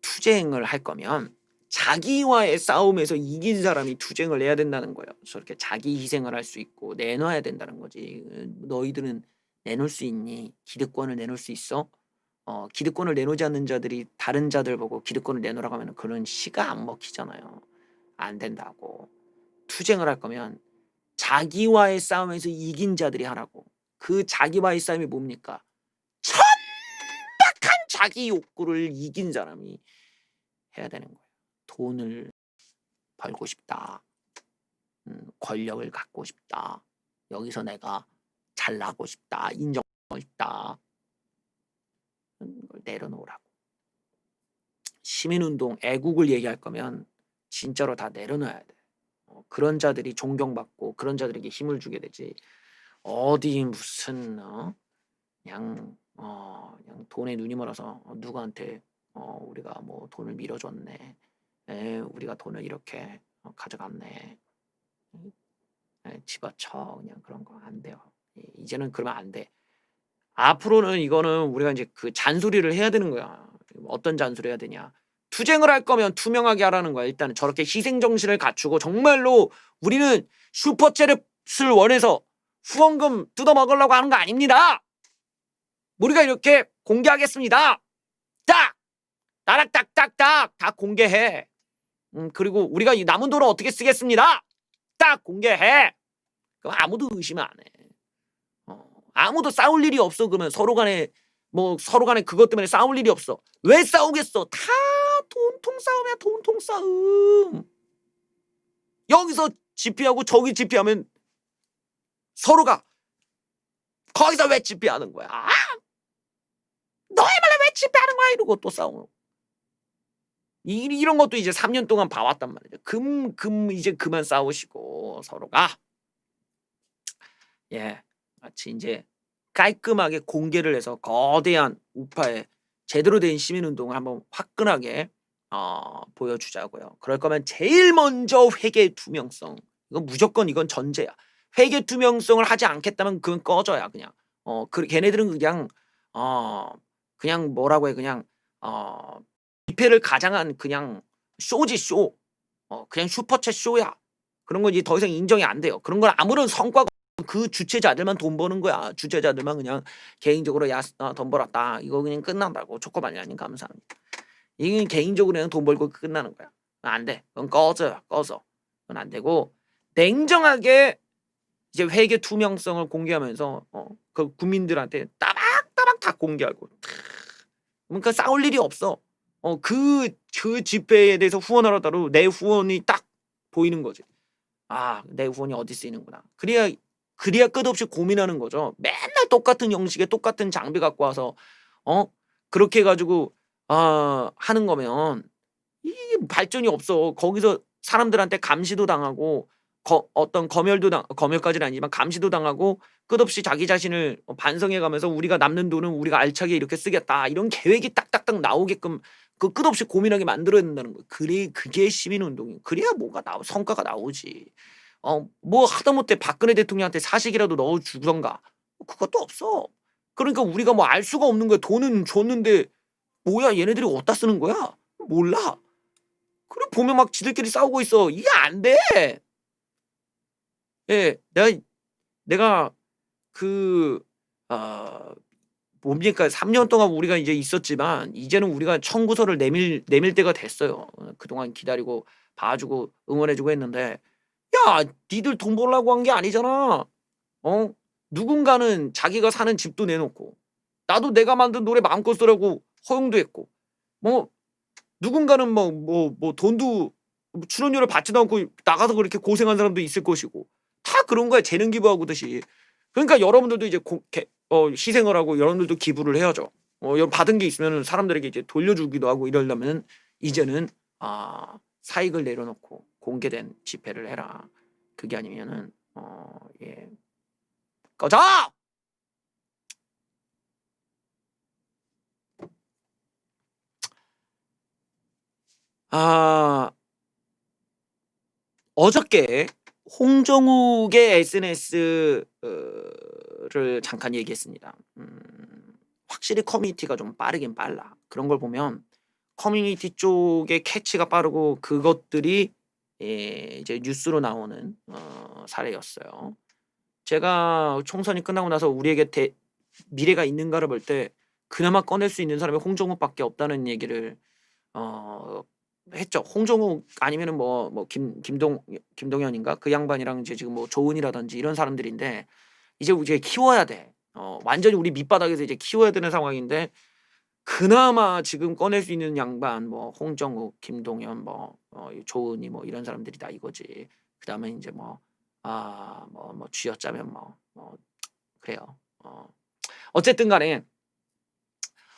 투쟁을 할 거면 자기와의 싸움에서 이긴 사람이 투쟁을 해야 된다는 거예요. 저렇게 자기 희생을 할 수 있고 내놔야 된다는 거지. 너희들은 내놓을 수 있니? 기득권을 내놓을 수 있어? 기득권을 내놓지 않는 자들이 다른 자들 보고 기득권을 내놓으라고 하면 그런 시가 안 먹히잖아요. 안 된다고. 투쟁을 할 거면 자기와의 싸움에서 이긴 자들이 하라고. 그 자기와의 싸움이 뭡니까? 천박한 자기 욕구를 이긴 사람이 해야 되는 거예요. 돈을 벌고 싶다. 권력을 갖고 싶다. 여기서 내가 잘나고 싶다. 인정하고 싶다. 걸 내려놓으라고. 시민운동, 애국을 얘기할 거면 진짜로 다 내려놔야 돼. 그런 자들이 존경받고 그런 자들에게 힘을 주게 되지. 어디 무슨 그냥 돈에 눈이 멀어서 누구한테 우리가 뭐 돈을 밀어줬네. 우리가 돈을 이렇게 가져갔네. 집어쳐 그냥 그런 거 안 돼요. 이제는 그러면 안 돼. 앞으로는 이거는 우리가 이제 그 잔소리를 해야 되는 거야. 어떤 잔소리 해야 되냐? 투쟁을 할 거면 투명하게 하라는 거야. 일단은 저렇게 희생 정신을 갖추고 정말로 우리는 슈퍼챗을 원해서 후원금 뜯어 먹으려고 하는 거 아닙니다. 우리가 이렇게 공개하겠습니다. 딱 나락 딱딱딱 다 공개해. 그리고 우리가 이 남은 돈을 어떻게 쓰겠습니다. 딱 공개해. 그럼 아무도 의심 안 해. 아무도 싸울 일이 없어. 그러면 서로 간에 그것 때문에 싸울 일이 없어. 왜 싸우겠어? 다 돈통 싸움이야. 돈통 싸움. 여기서 집회하고 저기 집회하면 서로가 거기서 왜 집회하는 거야? 너희말로 왜 집회하는 거야? 이러고 또 싸우고. 이런 것도 이제 3년 동안 봐왔단 말이죠. 이제 그만 싸우시고 서로가 마치 이제 깔끔하게 공개를 해서 거대한 우파의 제대로 된 시민운동을 한번 화끈하게 보여주자고요. 그럴 거면 제일 먼저 회계 투명성. 이건 무조건 이건 전제야. 회계 투명성을 하지 않겠다면 그건 꺼져야 그냥. 걔네들은 그냥 뭐라고 해 그냥 집회를 가장한 그냥 쇼지 쇼. 그냥 슈퍼챗 쇼야. 그런 건 이제 더 이상 인정이 안 돼요. 그런 건 아무런 성과가 그 주최자들만 돈 버는 거야. 주최자들만 그냥 개인적으로 돈 벌었다. 이거 그냥 끝난다고. 초코바니아님 감사합니다. 이게 개인적으로 그냥 돈 벌고 끝나는 거야. 안 돼. 그건 꺼져. 그건 안 되고 냉정하게 이제 회계 투명성을 공개하면서 그 국민들한테 따박따박 다 공개하고 그러니까 싸울 일이 없어. 그 집회에 대해서 후원하라고 내 후원이 딱 보이는 거지. 아, 내 후원이 어디 쓰이는구나. 그래야 끝없이 고민하는 거죠. 맨날 똑같은 형식의 똑같은 장비 갖고 와서 그렇게 해 가지고 하는 거면 이게 발전이 없어. 거기서 사람들한테 감시도 당하고 어떤 검열까지는 아니지만 감시도 당하고 끝없이 자기 자신을 반성해 가면서 우리가 남는 돈은 우리가 알차게 이렇게 쓰겠다. 이런 계획이 딱딱딱 나오게끔 그 끝없이 고민하게 만들어야 된다는 거예요. 그게 시민 운동이에요. 그래야 뭐가 성과가 나오지. 뭐 하다못해 박근혜 대통령한테 사식이라도 넣어 주던가. 그것도 없어. 그러니까 우리가 뭐 알 수가 없는 거야. 돈은 줬는데 뭐야 얘네들이 어디다 쓰는 거야? 몰라. 그래 보면 막 지들끼리 싸우고 있어. 이게 안 돼. 예. 내가 그 뭡니까 3년 동안 우리가 이제 있었지만 이제는 우리가 청구서를 내밀 때가 됐어요. 그동안 기다리고 봐주고 응원해 주고 했는데 야 니들 돈 벌려고 한 게 아니잖아. 누군가는 자기가 사는 집도 내놓고 나도 내가 만든 노래 마음껏 쓰라고 허용도 했고 뭐 누군가는 뭐 돈도 출연료를 받지도 않고 나가서 그렇게 고생한 사람도 있을 것이고 다 그런 거야. 재능 기부하고듯이. 그러니까 여러분들도 이제 희생을 하고 여러분들도 기부를 해야죠. 받은 게 있으면 사람들에게 이제 돌려주기도 하고 이러려면 이제는 사익을 내려놓고 공개된 집회를 해라. 그게 아니면은 예. 꺼져! 어저께 홍정욱의 SNS를 잠깐 얘기했습니다. 확실히 커뮤니티가 좀 빠르긴 빨라. 그런 걸 보면 커뮤니티 쪽의 캐치가 빠르고 그것들이 이제 뉴스로 나오는 사례였어요. 제가 총선이 끝나고 나서 우리에게 미래가 있는가를 볼 때 그나마 꺼낼 수 있는 사람이 홍정욱밖에 없다는 얘기를 했죠. 홍정욱 아니면은 김동연인가 그 양반이랑 이제 지금 뭐 조은이라든지 이런 사람들인데 이제 키워야 돼. 완전히 우리 밑바닥에서 이제 키워야 되는 상황인데 그나마 지금 꺼낼 수 있는 양반 뭐 홍정욱, 김동연 조은이 뭐 이런 사람들이다 이거지. 그다음에 이제 쥐어짜면 그래요. 어쨌든 간에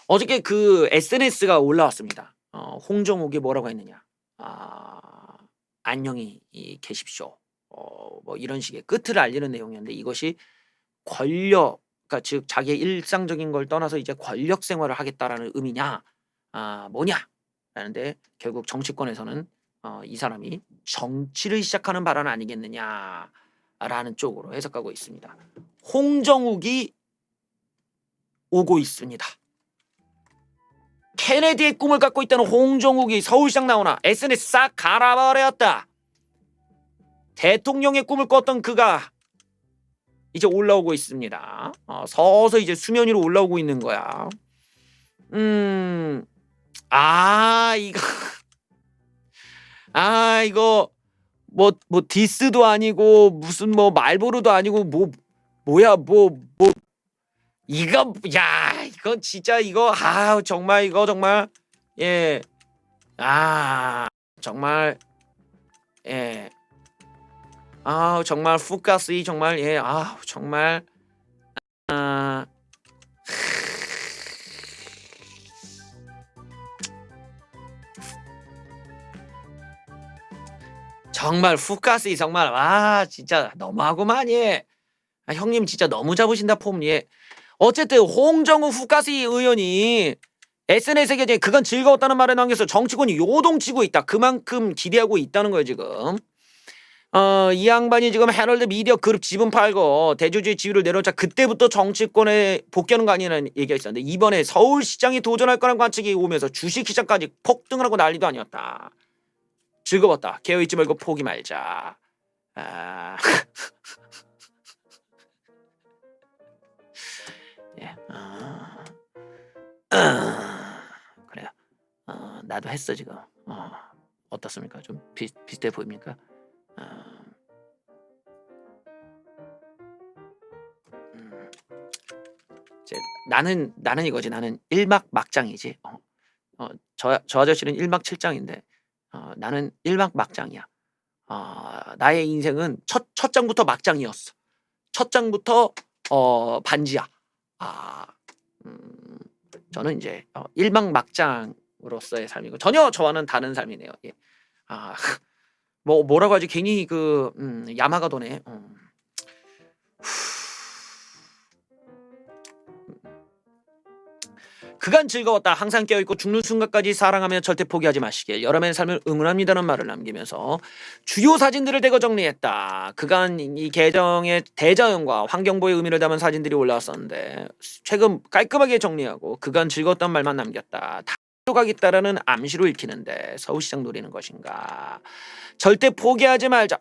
어저께 그 SNS가 올라왔습니다. 홍정욱이 뭐라고 했느냐. 안녕히 계십시오. 뭐 이런 식의 끝을 알리는 내용이었는데 이것이 그러니까 즉 자기의 일상적인 걸 떠나서 이제 권력 생활을 하겠다라는 의미냐, 뭐냐? 라는데 결국 정치권에서는 이 사람이 정치를 시작하는 발언 아니겠느냐라는 쪽으로 해석하고 있습니다. 홍정욱이 오고 있습니다. 케네디의 꿈을 갖고 있다는 홍정욱이 서울시장 나오나 SNS 싹 갈아버렸다. 대통령의 꿈을 꿨던 그가 이제 올라오고 있습니다. 서서히 이제 수면 위로 올라오고 있는 거야. 이거 뭐 디스도 아니고 무슨 말보루도 아니고 뭐야 이건 진짜 이거 정말 이거 정말 정말 정말 푸가스이 정말 정말 정말 푸가스이 정말 진짜 너무하고만 형님 진짜 너무 잡으신다 폼 어쨌든 홍정욱 푸가스이 의원이 SNS에 그건 즐거웠다는 말을 남겨서 정치권이 요동치고 있다. 그만큼 기대하고 있다는 거예요 지금. 이 양반이 지금 헤럴드 미디어 그룹 지분 팔고 대주주의 지위를 내려놓자 그때부터 정치권에 복귀하는 거 아니냐는 얘기가 있었는데 이번에 서울시장이 도전할 거란 관측이 오면서 주식시장까지 폭등을 하고 난리도 아니었다. 즐거웠다. 깨어있지 말고 포기 말자. 그래요. 나도 했어 지금. 어떻습니까? 좀 비슷해 보입니까? 나는 이거지. 나는 일막막장이지. 저 아저씨는 일막칠장인데 나는 일막막장이야. 나의 인생은 첫 장부터 막장이었어. 첫 장부터 반지야. 저는 이제 일막막장으로서의 삶이고 전혀 저와는 다른 삶이네요. 예. 뭐라고 하지? 괜히 야마가 도네. 그간 즐거웠다. 항상 깨어있고 죽는 순간까지 사랑하며 절대 포기하지 마시길. 여러분의 삶을 응원합니다는 말을 남기면서 주요 사진들을 대거 정리했다. 그간 이 계정에 대자연과 환경보호의 의미를 담은 사진들이 올라왔었는데 최근 깔끔하게 정리하고 그간 즐거웠던 말만 남겼다. 가겠다라는 암시로 읽히는데 서울시장 노리는 것인가? 절대 포기하지 말자.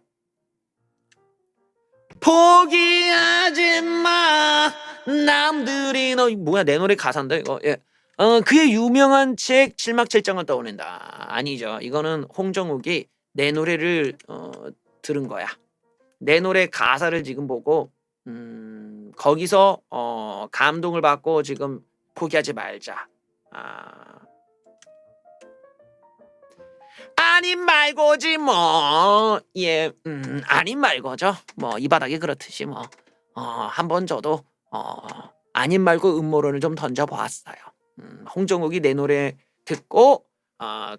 포기하지 마. 남들이 너 뭐야 내 노래 가사인데 이거. 예. 그의 유명한 책 칠막칠장을 떠올린다. 아니죠. 이거는 홍정욱이 내 노래를 들은 거야. 내 노래 가사를 지금 보고 거기서 감동을 받고 지금 포기하지 말자. 아님 말고지 뭐. 예, 아님 말고죠. 뭐 이 바닥에 그렇듯이 뭐 한 번 저도 아님 말고 음모론을 좀 던져보았어요. 홍정욱이 내 노래 듣고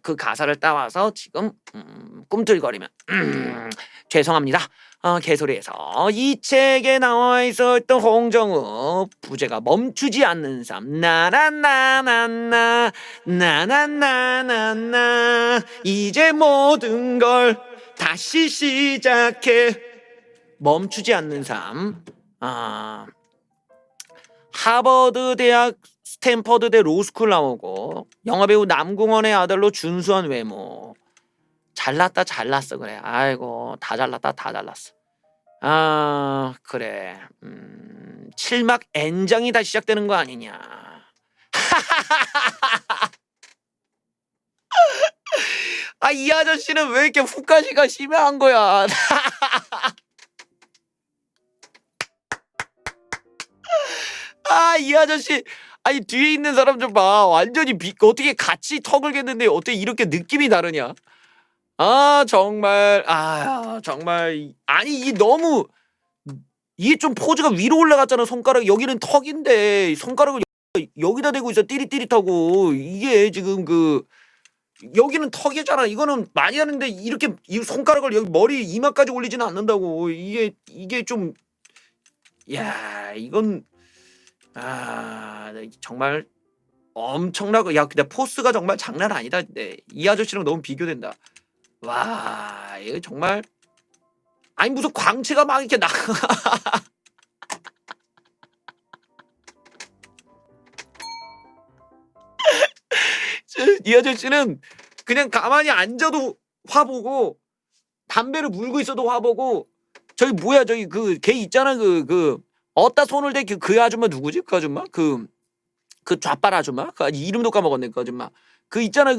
그 가사를 따와서 지금 꿈틀거리면 죄송합니다. 개소리해서 이 책에 나와 있었던 홍정욱 부제가 멈추지 않는 삶 나나나나나 나나나나나 이제 모든 걸 다시 시작해 멈추지 않는 삶. 하버드 대학 스탠퍼드대 로스쿨 나오고 영화배우 남궁원의 아들로 준수한 외모. 잘났어 그래. 아이고 다 잘났어. 그래. 칠막 N장이 다 시작되는 거 아니냐. 이 아저씨는 왜 이렇게 후까지가 심한 거야. 이 아저씨 뒤에 있는 사람 좀 봐. 완전히 어떻게 같이 턱을 겠는데 어떻게 이렇게 느낌이 다르냐. 정말 아니 이게 좀 포즈가 위로 올라갔잖아. 손가락 여기는 턱인데 손가락을 여기다 대고 있어. 띠릿띠릿하고 이게 지금 여기는 턱이잖아. 이거는 많이 하는데 이렇게 이 손가락을 여기 머리 이마까지 올리지는 않는다고. 이게 좀 야 이건 정말 엄청나고 야 근데 포스가 정말 장난 아니다. 네, 이 아저씨랑 너무 비교된다. 와 이거 정말 무슨 광채가 막 이렇게 이 아저씨는 그냥 가만히 앉아도 화보고 담배를 물고 있어도 화보고 저기 뭐야 저기 걔 있잖아 어디다 손을 대 그 아줌마 누구지? 그 아줌마? 그 좌빨 아줌마? 그 이름도 까먹었네 그 아줌마. 그 있잖아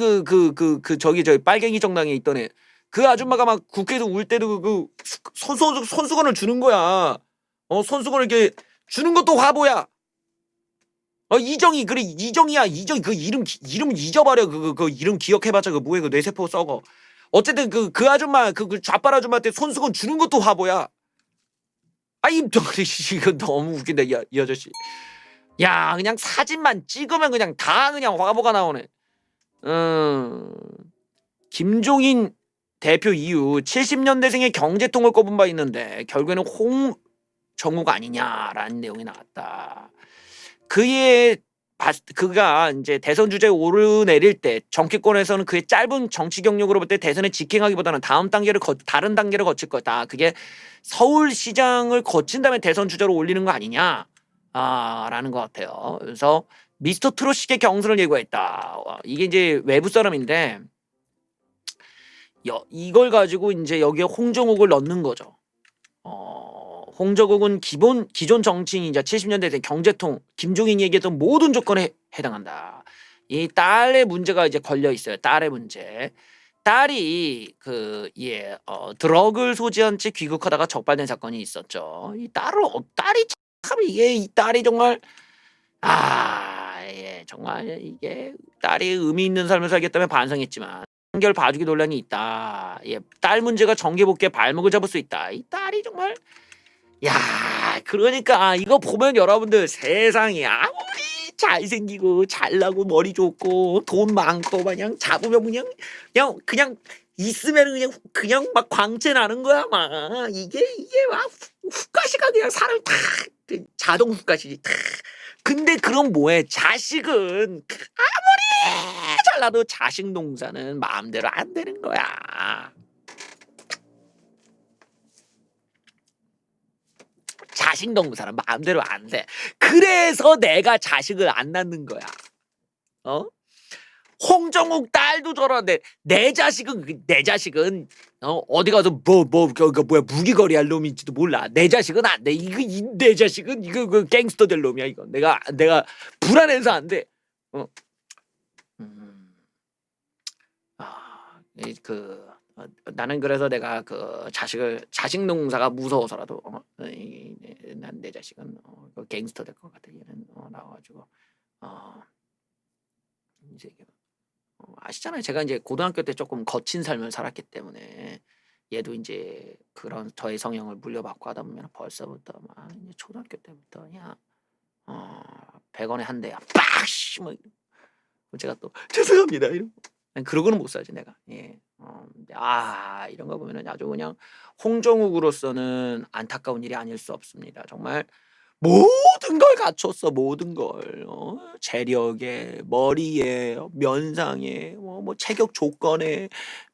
저기 빨갱이 정당에 있던 애. 그 아줌마가 막 국회에서 울 때도 손수건을 주는 거야. 손수건을 이렇게 주는 것도 화보야. 이정이 그래 이정이야. 이정 그 이름 잊어버려. 그 이름 기억해봤자 뭐해 뇌세포 썩어. 어쨌든 그 아줌마 그 좌빨 아줌마한테 손수건 주는 것도 화보야. 이거 너무 웃긴다 이 아저씨. 야 그냥 사진만 찍으면 그냥 다 그냥 화보가 나오네. 김종인 대표 이후 70년대생의 경제통을 꼽은 바 있는데 결국에는 홍정욱 아니냐라는 내용이 나왔다. 그가 이제 대선 주자에 오르내릴 때 정치권에서는 그의 짧은 정치 경력으로 볼 때 대선에 직행하기보다는 다른 단계를 거칠 거다. 그게 서울시장을 거친 다음에 대선 주자로 올리는 거 아니냐 라는 것 같아요. 그래서 미스터 트롯식의 경선을 예고했다. 이게 이제 외부 사람인데 이걸 가지고 이제 여기에 홍정욱을 넣는 거죠. 홍정욱은 기존 정치인이자 70년대 경제통 김종인이 얘기했던 모든 조건에 해당한다. 이 딸의 문제가 이제 걸려 있어요. 딸의 문제. 딸이 드러그를 소지한 채 귀국하다가 적발된 사건이 있었죠. 이 딸이 참 이 딸이 정말 예, 정말 이게 딸이 의미 있는 삶을 살겠다며 반성했지만 한결 봐주기 논란이 있다. 예, 딸 문제가 정계복귀에 발목을 잡을 수 있다. 이 딸이 정말 그러니까 이거 보면 여러분들 세상이 아무리 잘생기고 잘나고 머리 좋고 돈 많고 그냥 잡으면 그냥 있으면 그냥 막 광채 나는 거야 막 이게 막 훅가시가 그냥 사람 다 자동 훅가시지 다. 근데 그럼 뭐해? 자식은 아무리 잘나도 자식 농사는 마음대로 안 되는 거야. 자식 농사는 마음대로 안 돼. 그래서 내가 자식을 안 낳는 거야. 홍정욱 딸도 저러는데 내 자식은 어디 가서 뭐야 무기거리 할 놈인지도 몰라. 내 자식은 안 돼. 내 자식은 그 갱스터 될 놈이야 이거. 내가 불안해서 안 돼. 나는 그래서 내가 그 자식 농사가 무서워서라도 난 내 자식은 그 갱스터 될 것 같아. 얘는 나와가지고 이제 아시잖아요. 제가 이제 고등학교 때 조금 거친 삶을 살았기 때문에 얘도 이제 그런 저의 성향을 물려받고 하다 보면 벌써부터 막 이제 초등학교 때부터 그냥 100원에 한 대야 빡씨 뭐 제가 또 죄송합니다 이러고 그러고는 못 살지 내가. 예. 이런 거 보면은 아주 그냥 홍정욱으로서는 안타까운 일이 아닐 수 없습니다. 정말 모든 걸 갖췄어. 모든 걸. 재력에, 머리에, 면상에, 뭐 체격 조건에,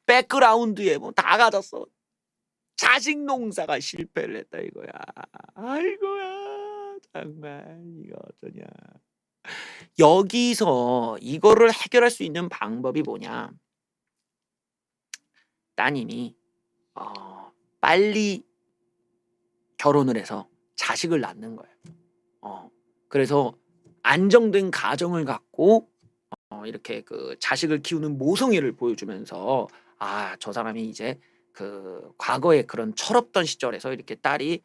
백그라운드에 뭐 다 가졌어. 자식 농사가 실패를 했다 이거야. 아이고야. 정말 이거 어쩌냐. 여기서 이거를 해결할 수 있는 방법이 뭐냐? 따님이 빨리 결혼을 해서 자식을 낳는 거예요. 그래서 안정된 가정을 갖고 이렇게 그 자식을 키우는 모성애를 보여주면서 저 사람이 이제 그 과거에 그런 철없던 시절에서 이렇게 딸이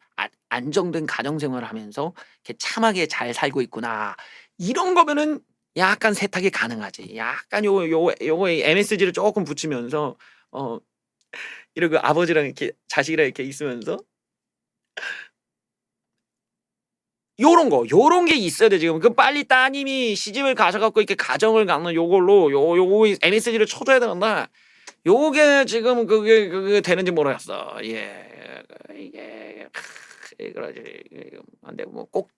안정된 가정 생활을 하면서 이렇게 참하게 잘 살고 있구나. 이런 거면은 약간 세탁이 가능하지. 약간 요거에 MSG를 조금 붙이면서 이러고 아버지랑 이렇게 자식이랑 이렇게 있으면서 요런 게 있어야 돼 지금. 그 빨리 따님이 시집을 가셔갖고 이렇게 가정을 갖는 요걸로 요거 MSG를 쳐줘야 되는데 요게 지금 그게 되는지 모르겠어. 예, 이게 그러지. 안 되고 뭐꼭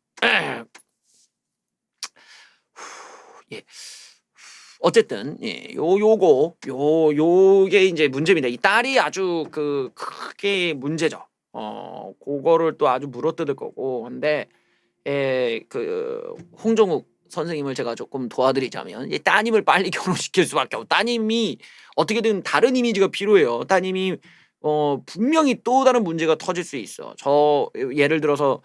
예. 어쨌든 요게 이제 문제입니다. 이 딸이 아주 그 크게 문제죠. 그거를 또 아주 물어뜯을 거고. 근데 그 홍정욱 선생님을 제가 조금 도와드리자면 이 따님을 빨리 결혼시킬 수밖에 없고 따님이 어떻게든 다른 이미지가 필요해요. 따님이 분명히 또 다른 문제가 터질 수 있어. 예를 들어서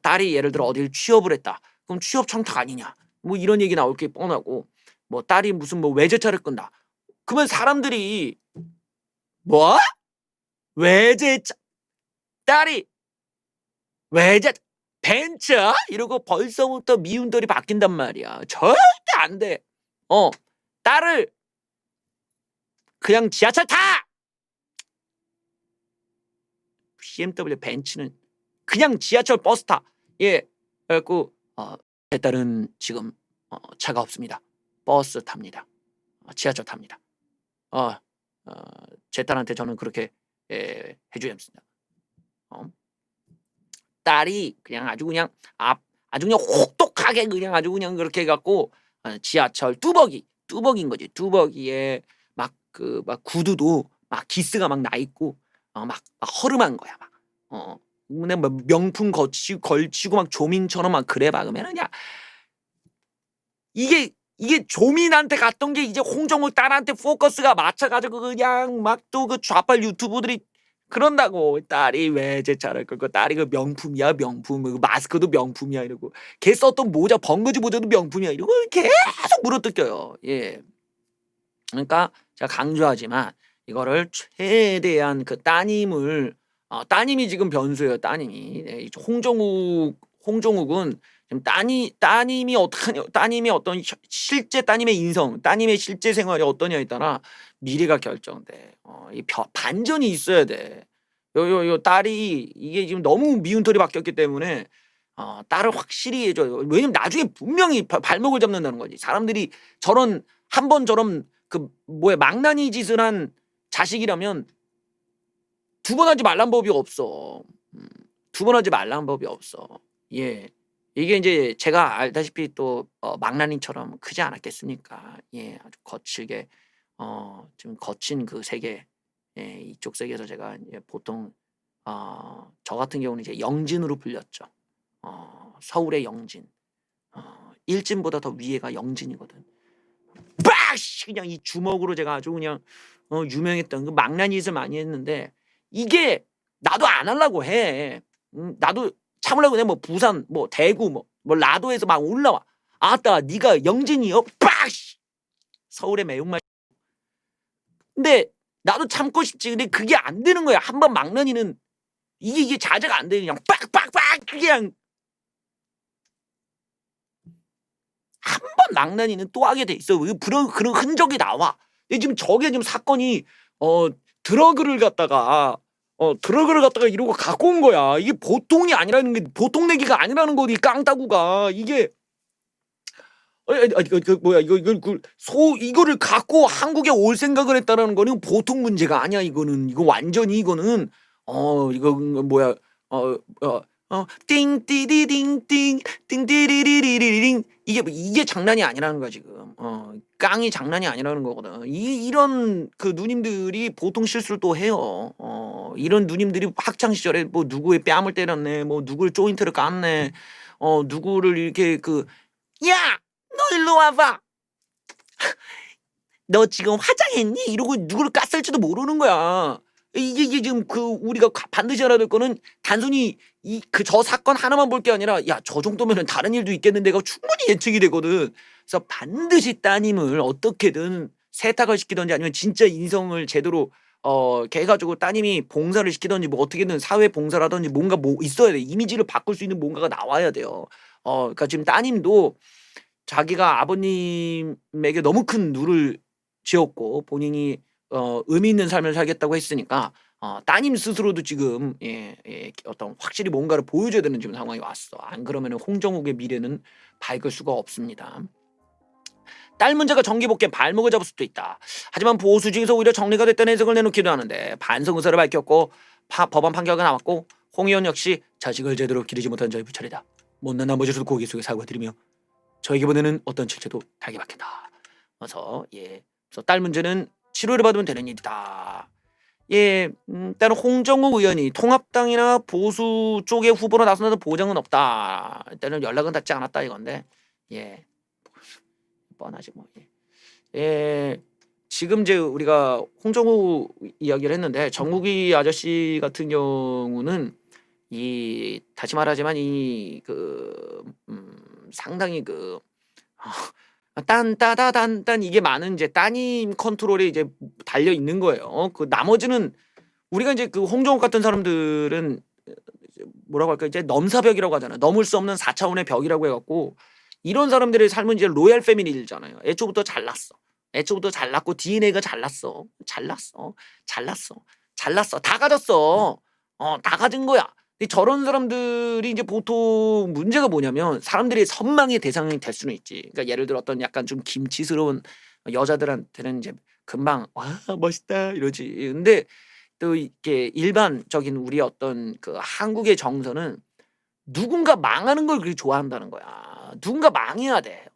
딸이 예를 들어 어딜 취업을 했다. 그럼 취업 청탁 아니냐? 뭐 이런 얘기 나올 게 뻔하고 뭐 딸이 무슨 뭐 외제차를 끈다. 그러면 사람들이 뭐? 외제차 딸이 외제 벤츠? 이러고 벌써부터 미운돌이 바뀐단 말이야. 절대 안 돼. 딸을 그냥 지하철 타! BMW 벤츠는 그냥 지하철 버스 타. 예. 그래갖고 제 딸은 지금 차가 없습니다. 버스 탑니다. 지하철 탑니다. 제 딸한테 저는 그렇게 해줘야합니다. 딸이 그냥 아주 그냥 혹독하게 그냥 아주 그냥 그렇게 해갖고 지하철 뚜벅인 거지. 뚜벅이에 막 구두도 막 기스가 막 나 있고 막 허름한 거야. 막 그냥 뭐 명품 걸치고 막 조민처럼 막 그래 박으면은 야 이게 조민한테 갔던 게 이제 홍정욱 딸한테 포커스가 맞춰가지고 그냥 막 또 그 좌빨 유튜브들이 그런다고. 딸이 외제차를 끌고 딸이 그 명품이야 명품 그 마스크도 명품이야 이러고 걔 썼던 모자 번거지 모자도 명품이야 이러고 계속 물어뜯겨요. 예. 그러니까 제가 강조하지만 이거를 최대한 그 따님을 따님이 지금 변수예요. 따님이 홍정욱은 지금 따님이 어떡하냐, 따님이 어떤 실제 따님의 인성, 따님의 실제 생활이 어떠냐에 따라 미래가 결정돼. 이 반전이 있어야 돼. 요 딸이 이게 지금 너무 미운 털이 바뀌었기 때문에 딸을 확실히 해줘요. 왜냐면 나중에 분명히 발목을 잡는다는 거지. 사람들이 한 번 저런 그 뭐야 망나니 짓을 한 자식이라면 두 번 하지 말란 법이 없어. 두 번 하지 말란 법이 없어. 예. 이게 이제 제가 알다시피 또 망나니처럼 크지 않았겠습니까? 예. 아주 거칠게 좀 거친 그 세계, 예, 이쪽 세계에서 제가 이제 보통 저 같은 경우는 이제 영진으로 불렸죠. 서울의 영진. 일진보다 더 위에가 영진이거든. 빠시 그냥 이 주먹으로 제가 아주 그냥 유명했던 그 망나니 짓을 많이 했는데 이게 나도 안 하려고 해. 나도 참으려고 해. 뭐 부산, 뭐 대구, 뭐 라도에서 막 올라와. 아따, 네가 영진이요? 빠시 서울의 매운맛. 근데 나도 참고 싶지. 근데 그게 안 되는 거야. 한 번 망나니는 이게 자제가 안 돼. 그냥 빡빡빡 그냥 한 번 망나니는 또 하게 돼 있어. 그런 흔적이 나와. 근데 지금 저게 지금 사건이 드러그를 갖다가 이러고 갖고 온 거야. 이게 보통이 아니라는 게 보통 내기가 아니라는 거지. 깡따구가 이게 뭐야 이거를 갖고 한국에 올 생각을 했다라는 거는 보통 문제가 아니야. 이거 완전히 이거는 이거 뭐야 띵띠디딩띵 띵띠리리리리링 이게 장난이 아니라는 거야 지금. 깡이 장난이 아니라는 거거든. 이런 그 누님들이 보통 실수를 또 해요. 이런 누님들이 학창 시절에 뭐 누구의 뺨을 때렸네, 뭐 누구를 조인트를 깠네, 누구를 이렇게 야, 너 일로 와봐. 너 지금 화장했니? 이러고 누구를 깠을지도 모르는 거야. 이게 지금 우리가 반드시 알아야 될 거는 단순히 저 사건 하나만 볼 게 아니라 야, 저 정도면은 다른 일도 있겠는데가 충분히 예측이 되거든. 그래서 반드시 따님을 어떻게든 세탁을 시키든지 아니면 진짜 인성을 제대로 해가지고 따님이 봉사를 시키든지 뭐 어떻게든 사회 봉사라든지 뭔가 뭐 있어야 돼. 이미지를 바꿀 수 있는 뭔가가 나와야 돼요. 그러니까 지금 따님도 자기가 아버님에게 너무 큰 누를 지었고 본인이 의미 있는 삶을 살겠다고 했으니까 따님 스스로도 지금 어떤 확실히 뭔가를 보여줘야 되는 지금 상황이 왔어. 안 그러면 홍정욱의 미래는 밝을 수가 없습니다. 딸 문제가 정기복귀에 발목을 잡을 수도 있다. 하지만 보수 중에서 오히려 정리가 됐다는 해석을 내놓기도 하는데 반성 의사를 밝혔고 법원 판결가 나왔고 홍 의원 역시 자식을 제대로 기르지 못한 저의 부찰이다. 못난 나머지로도 고개 속에 사과드리며 저에게 보내는 어떤 질책도 달게 받겠다. 그래서 딸 문제는 치료를 받으면 되는 일이다. 일단은 홍정욱 의원이 통합당이나 보수 쪽의 후보로 나선다는 보장은 없다. 일단은 연락은 닿지 않았다 이건데 뻔하지 뭐. 지금 이제 우리가 홍정욱 이야기를 했는데 정국이 아저씨 같은 경우는 다시 말하지만 상당히 딴따다단딴 이게 많은 이제 따님 컨트롤에 이제 달려 있는 거예요. 나머지는 우리가 이제 홍정욱 같은 사람들은 뭐라고 할까 이제 넘사벽이라고 하잖아요. 넘을 수 없는 4차원의 벽이라고 해갖고 이런 사람들의 삶은 이제 로얄 패밀리잖아요. 애초부터 잘났어. 애초부터 잘났고 DNA가 잘났어. 다 가졌어. 다 가진 거야. 근데 저런 사람들이 이제 보통 문제가 뭐냐면 사람들이 선망의 대상이 될 수는 있지. 그러니까 예를 들어 어떤 약간 좀 김치스러운 여자들한테는 이제 금방 와 멋있다 이러지. 근데 또 이게 일반적인 우리 어떤 한국의 정서는 누군가 망하는 걸 그렇게 좋아한다는 거야. 누군가 망해야 돼.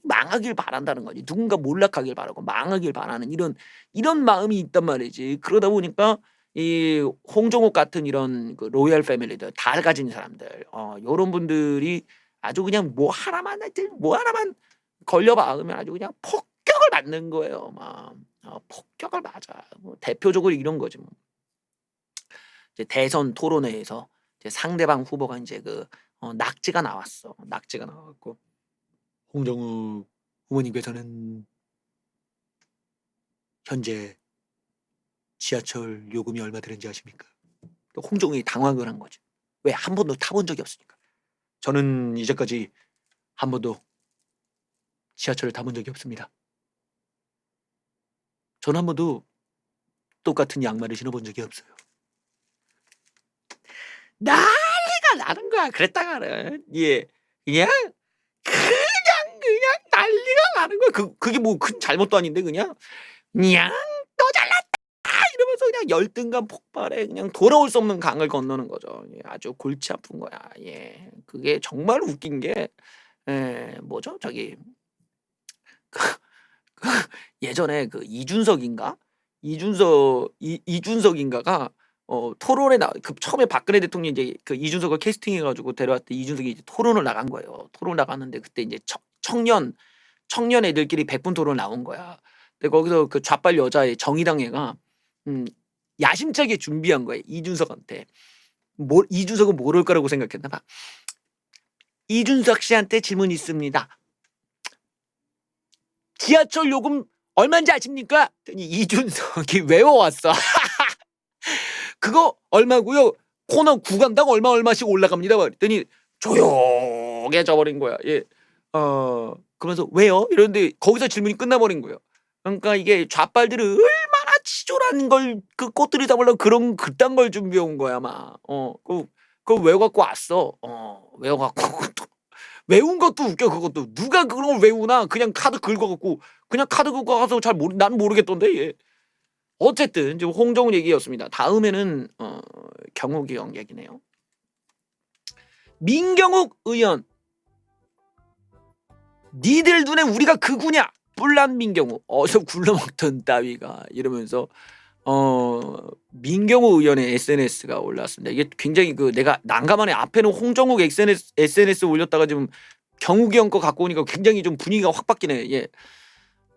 망하길 바란다는 거지. 누군가 몰락하길 바라고 망하길 바라는 이런 마음이 있단 말이지. 그러다 보니까 이 홍정욱 같은 이런 로얄 패밀리들 다 가진 사람들 요런 분들이 아주 그냥 뭐 하나만 걸려봐 그러면 아주 그냥 폭격을 맞는 거예요. 막 폭격을 맞아. 뭐 대표적으로 이런 거지. 뭐. 이제 대선 토론회에서 이제 상대방 후보가 이제 낙지가 나왔어. 낙지가 나왔고 홍정욱 후보님께서는 현재 지하철 요금이 얼마 되는지 아십니까? 홍정욱이 당황을 한 거죠. 왜? 한 번도 타본 적이 없으니까. 저는 이제까지 한 번도 지하철을 타본 적이 없습니다. 저는 한 번도 똑같은 양말을 신어본 적이 없어요. 난리가 나는 거야. 그랬다가는 예 그냥 그냥 난리가 나는 거야. 그게 뭐 큰 잘못도 아닌데 그냥 또 잘났다 이러면서 그냥 열등감 폭발에 그냥 돌아올 수 없는 강을 건너는 거죠. 예, 아주 골치 아픈 거야. 예, 그게 정말 웃긴 게 뭐죠? 저기 그 예전에 그 이준석인가가 토론에 처음에 박근혜 대통령이 이제 그 이준석을 캐스팅해가지고 데려왔대. 이준석이 이제 토론을 나간 거예요. 토론 나갔는데 그때 이제 청년 애들끼리 100분 토론 나온 거야. 근데 거기서 그 좌빨 여자의 정의당 애가 야심차게 준비한 거예요. 이준석한테. 이준석은 모를 거라고 생각했나 봐. 이준석 씨한테 질문 있습니다. 지하철 요금 얼마인지 아십니까? 이준석이 외워왔어. 그거 얼마고요? 코너 구간당 얼마씩 올라갑니다. 그랬더니 조용해져 버린 거야. 예. 그러면서 왜요? 이러는데 거기서 질문이 끝나버린 거예요. 그러니까 이게 좌빨들이 얼마나 치졸한 걸 그 꽃들이 잡으려고 그딴 걸 준비해 온 거야 아마. 그거 외워갖고 왔어. 외워갖고 외운 것도 웃겨. 그것도 누가 그런 걸 외우나. 그냥 카드 긁어갖고 그냥 카드 긁어가서 난 모르겠던데. 예. 어쨌든 지금 홍정훈 얘기였습니다. 다음에는 경욱이 형 얘기네요. 민경욱 의원, 니들 눈에 우리가 극우냐? 뿔난 민경욱 어서 굴러먹던 따위가 이러면서 민경욱 의원의 SNS가 올라왔습니다. 이게 굉장히 내가 난감하네. 앞에는 홍정욱 SNS 올렸다가 지금 경욱이 형 거 갖고 오니까 굉장히 좀 분위기가 확 바뀌네. 예.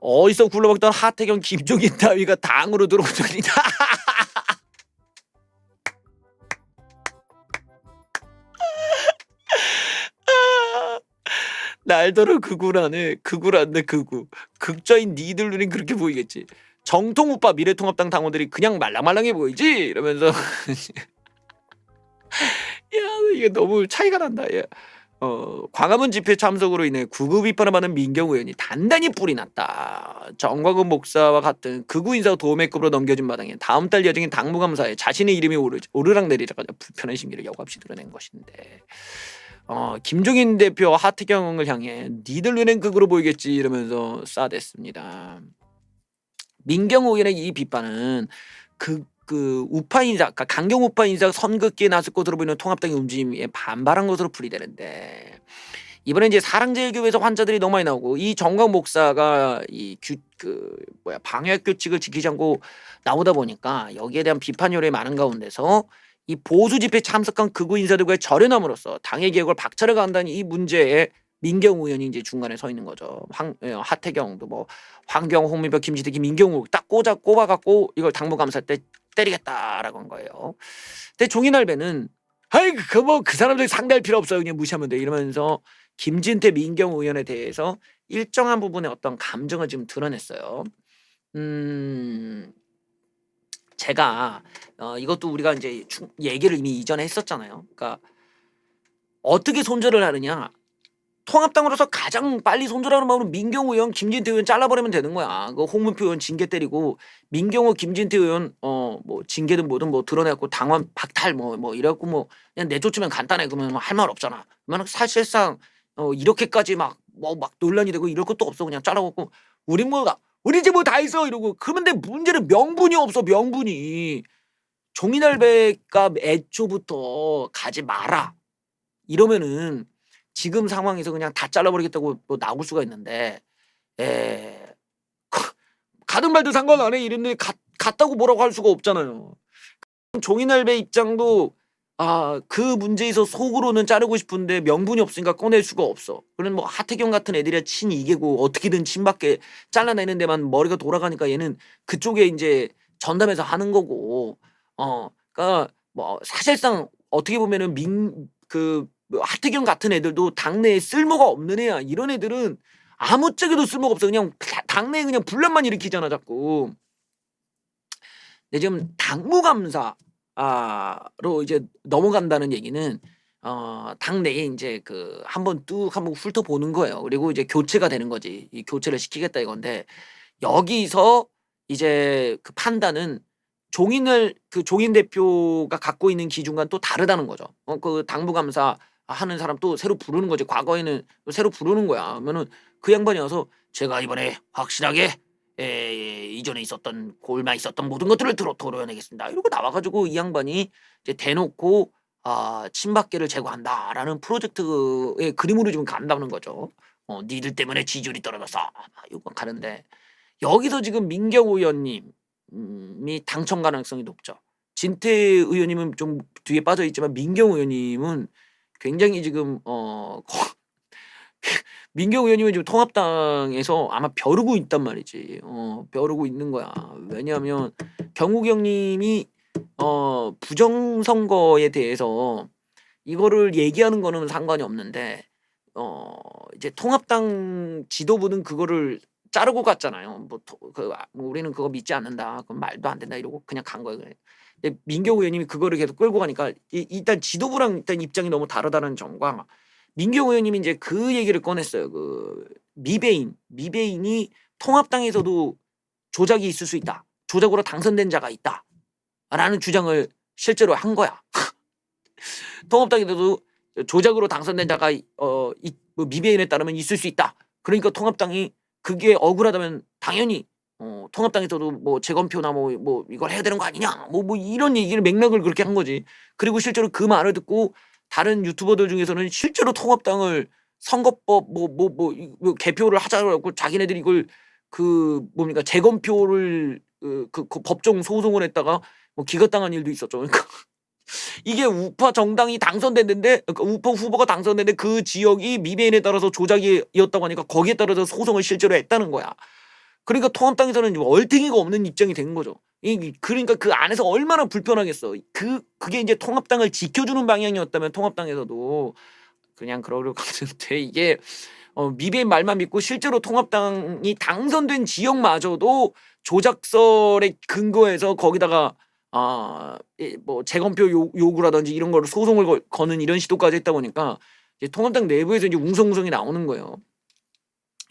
어디서 굴러먹던 하태경, 김종인 따위가 당으로 들어오더니 날더러 극우라네. 극우란데 극우. 극좌인 니들 눈엔 그렇게 보이겠지. 정통우파 미래통합당 당원들이 그냥 말랑말랑해 보이지? 이러면서 야 이게 너무 차이가 난다. 예. 광화문 집회 참석으로 인해 구구 비판을 받는 민경우 의원이 단단히 뿔이 났다. 정광훈 목사와 같은 극우 인사가 도매급으로 넘겨진 마당에 다음 달 예정인 당무감사에 자신의 이름이 오르락내리락 불편한 심기를 여과없이 드러낸 것인데 김종인 대표 하태경을 향해 니들 눈엔 극으로 보이겠지 이러면서 싸댔습니다. 민경우 의원의 이 비판은 그 우파 인사, 그러니까 강경 우파 인사가 선긋기에 나설 것으로 보이는 통합당의 움직임에 반발한 것으로 풀이되는데 이번에 이제 사랑제일교회에서 환자들이 너무 많이 나오고 이 정광 목사가 방역 규칙을 지키지 않고 나오다 보니까 여기에 대한 비판 여론이 많은 가운데서 이 보수 집회 참석한 극우 인사들과의 절연함으로써 당의 개혁을 박차를 가한다는 이 문제에 민경우 의원이 이제 중간에 서 있는 거죠. 하태경도 뭐 황경, 홍민표, 김지태, 민경우 딱 꼽아갖고 이걸 당무감사 때 때리겠다라고 한 거예요. 근데 종이날배는 그 사람들 상대할 필요 없어요. 그냥 무시하면 돼 이러면서 김진태, 민경우 의원에 대해서 일정한 부분의 어떤 감정을 지금 드러냈어요. 제가 이것도 우리가 이제 얘기를 이미 이전에 했었잖아요. 그러니까 어떻게 손절을 하느냐. 통합당으로서 가장 빨리 손절하는 방법은 민경우 의원, 김진태 의원 잘라버리면 되는 거야. 그 홍문표 의원 징계 때리고 민경우, 김진태 의원 뭐 징계든 뭐든 뭐 드러내고 당원 박탈 뭐 이래갖고 뭐 그냥 내쫓으면 간단해. 그러면 할 말 없잖아. 그러면 사실상 이렇게까지 막 논란이 되고 이럴 것도 없어. 그냥 잘라갖고 우리 이제 뭐 다 있어 이러고. 그런데 문제는 명분이 없어. 명분이. 종이날배가 애초부터 가지 마라 이러면은 지금 상황에서 그냥 다 잘라버리겠다고 뭐 나올 수가 있는데 가든 말든 상관 안 해 이랬는데 갔다고 뭐라고 할 수가 없잖아요. 종이날배 입장도 그 문제에서 속으로는 자르고 싶은데 명분이 없으니까 꺼낼 수가 없어. 그런 뭐 하태경 같은 애들이 친이계고 어떻게든 친밖에 잘라내는 데만 머리가 돌아가니까 얘는 그쪽에 이제 전담해서 하는 거고 그러니까 뭐 사실상 어떻게 보면은 하태경 같은 애들도 당내에 쓸모가 없는 애야. 이런 애들은 아무짝에도 쓸모가 없어. 그냥 당내에 그냥 분란만 일으키잖아 자꾸. 근데 지금 당무감사로 이제 넘어간다는 얘기는 당내에 인제 그 한번 뚝 한번 훑어보는 거예요. 그리고 이제 교체가 되는 거지. 이 교체를 시키겠다 이건데 여기서 이제 그 판단은 종인 대표가 갖고 있는 기준과는 또 다르다는 거죠. 그 당무감사 하는 사람 또 새로 부르는 거지. 과거에는 새로 부르는 거야. 그러면은 그 양반이 와서 "제가 이번에 확실하게 이전에 있었던 골마 있었던 모든 것들을 도려내겠습니다." 이러고 나와 가지고 이 양반이 이제 대놓고 "친박계를 제거한다."라는 프로젝트의 그림으로 지금 간다는 거죠. "니들 때문에 지지율이 떨어졌어." 막 이러고 가는데 여기서 지금 민경호 의원님이 당첨 가능성이 높죠. 진태 의원님은 좀 뒤에 빠져 있지만 민경호 의원님은 굉장히 지금 민경호 의원님은 지금 통합당에서 아마 벼르고 있단 말이지. 벼르고 있는 거야. 왜냐하면 경욱 형님이 부정선거에 대해서 이거를 얘기하는 거는 상관이 없는데 이제 통합당 지도부는 그거를 자르고 갔잖아요. 뭐 "우리는 그거 믿지 않는다. 그건 말도 안 된다." 이러고 그냥 간 거예요. 근데 민경호 의원님이 그거를 계속 끌고 가니까 일단 지도부랑 일단 입장이 너무 다르다는 점과 민경호 의원님이 인제 그 얘기를 꺼냈어요. 그 미배인이 통합당에서도 조작이 있을 수 있다. 조작으로 당선된 자가 있다라는 주장을 실제로 한 거야. 통합당에서도 조작으로 당선된 자가 뭐 미배인에 따르면 있을 수 있다. 그러니까 통합당이 그게 억울하다면 당연히 통합당에서도 뭐 재검표나 뭐 이걸 해야 되는 거 아니냐. 뭐 이런 얘기를 맥락을 그렇게 한 거지. 그리고 실제로 그 말을 듣고 다른 유튜버들 중에서는 실제로 통합당을 선거법 뭐 개표를 하자고 해갖고 자기네들이 이걸 그 뭡니까 재검표를 그 법정 소송을 했다가 뭐 기각당한 일도 있었죠. 그러니까 이게 우파 정당이 당선됐는데 그러니까 우파 후보가 당선됐는데 그 지역이 미배인에 따라서 조작이었다고 하니까 거기에 따라서 소송을 실제로 했다는 거야. 그러니까 통합당에서는 얼탱이가 없는 입장이 된 거죠. 그러니까 그 안에서 얼마나 불편하겠어. 그게 이제 통합당을 지켜주는 방향이었다면 통합당에서도 그냥 그러려고 하는데 이게 미배인 말만 믿고 실제로 통합당이 당선된 지역마저도 조작설에 근거해서 거기다가 뭐 재검표 요구라든지 이런 거를 소송을 거는 이런 시도까지 했다 보니까 이제 통합당 내부에서 이제 웅성웅성이 나오는 거예요.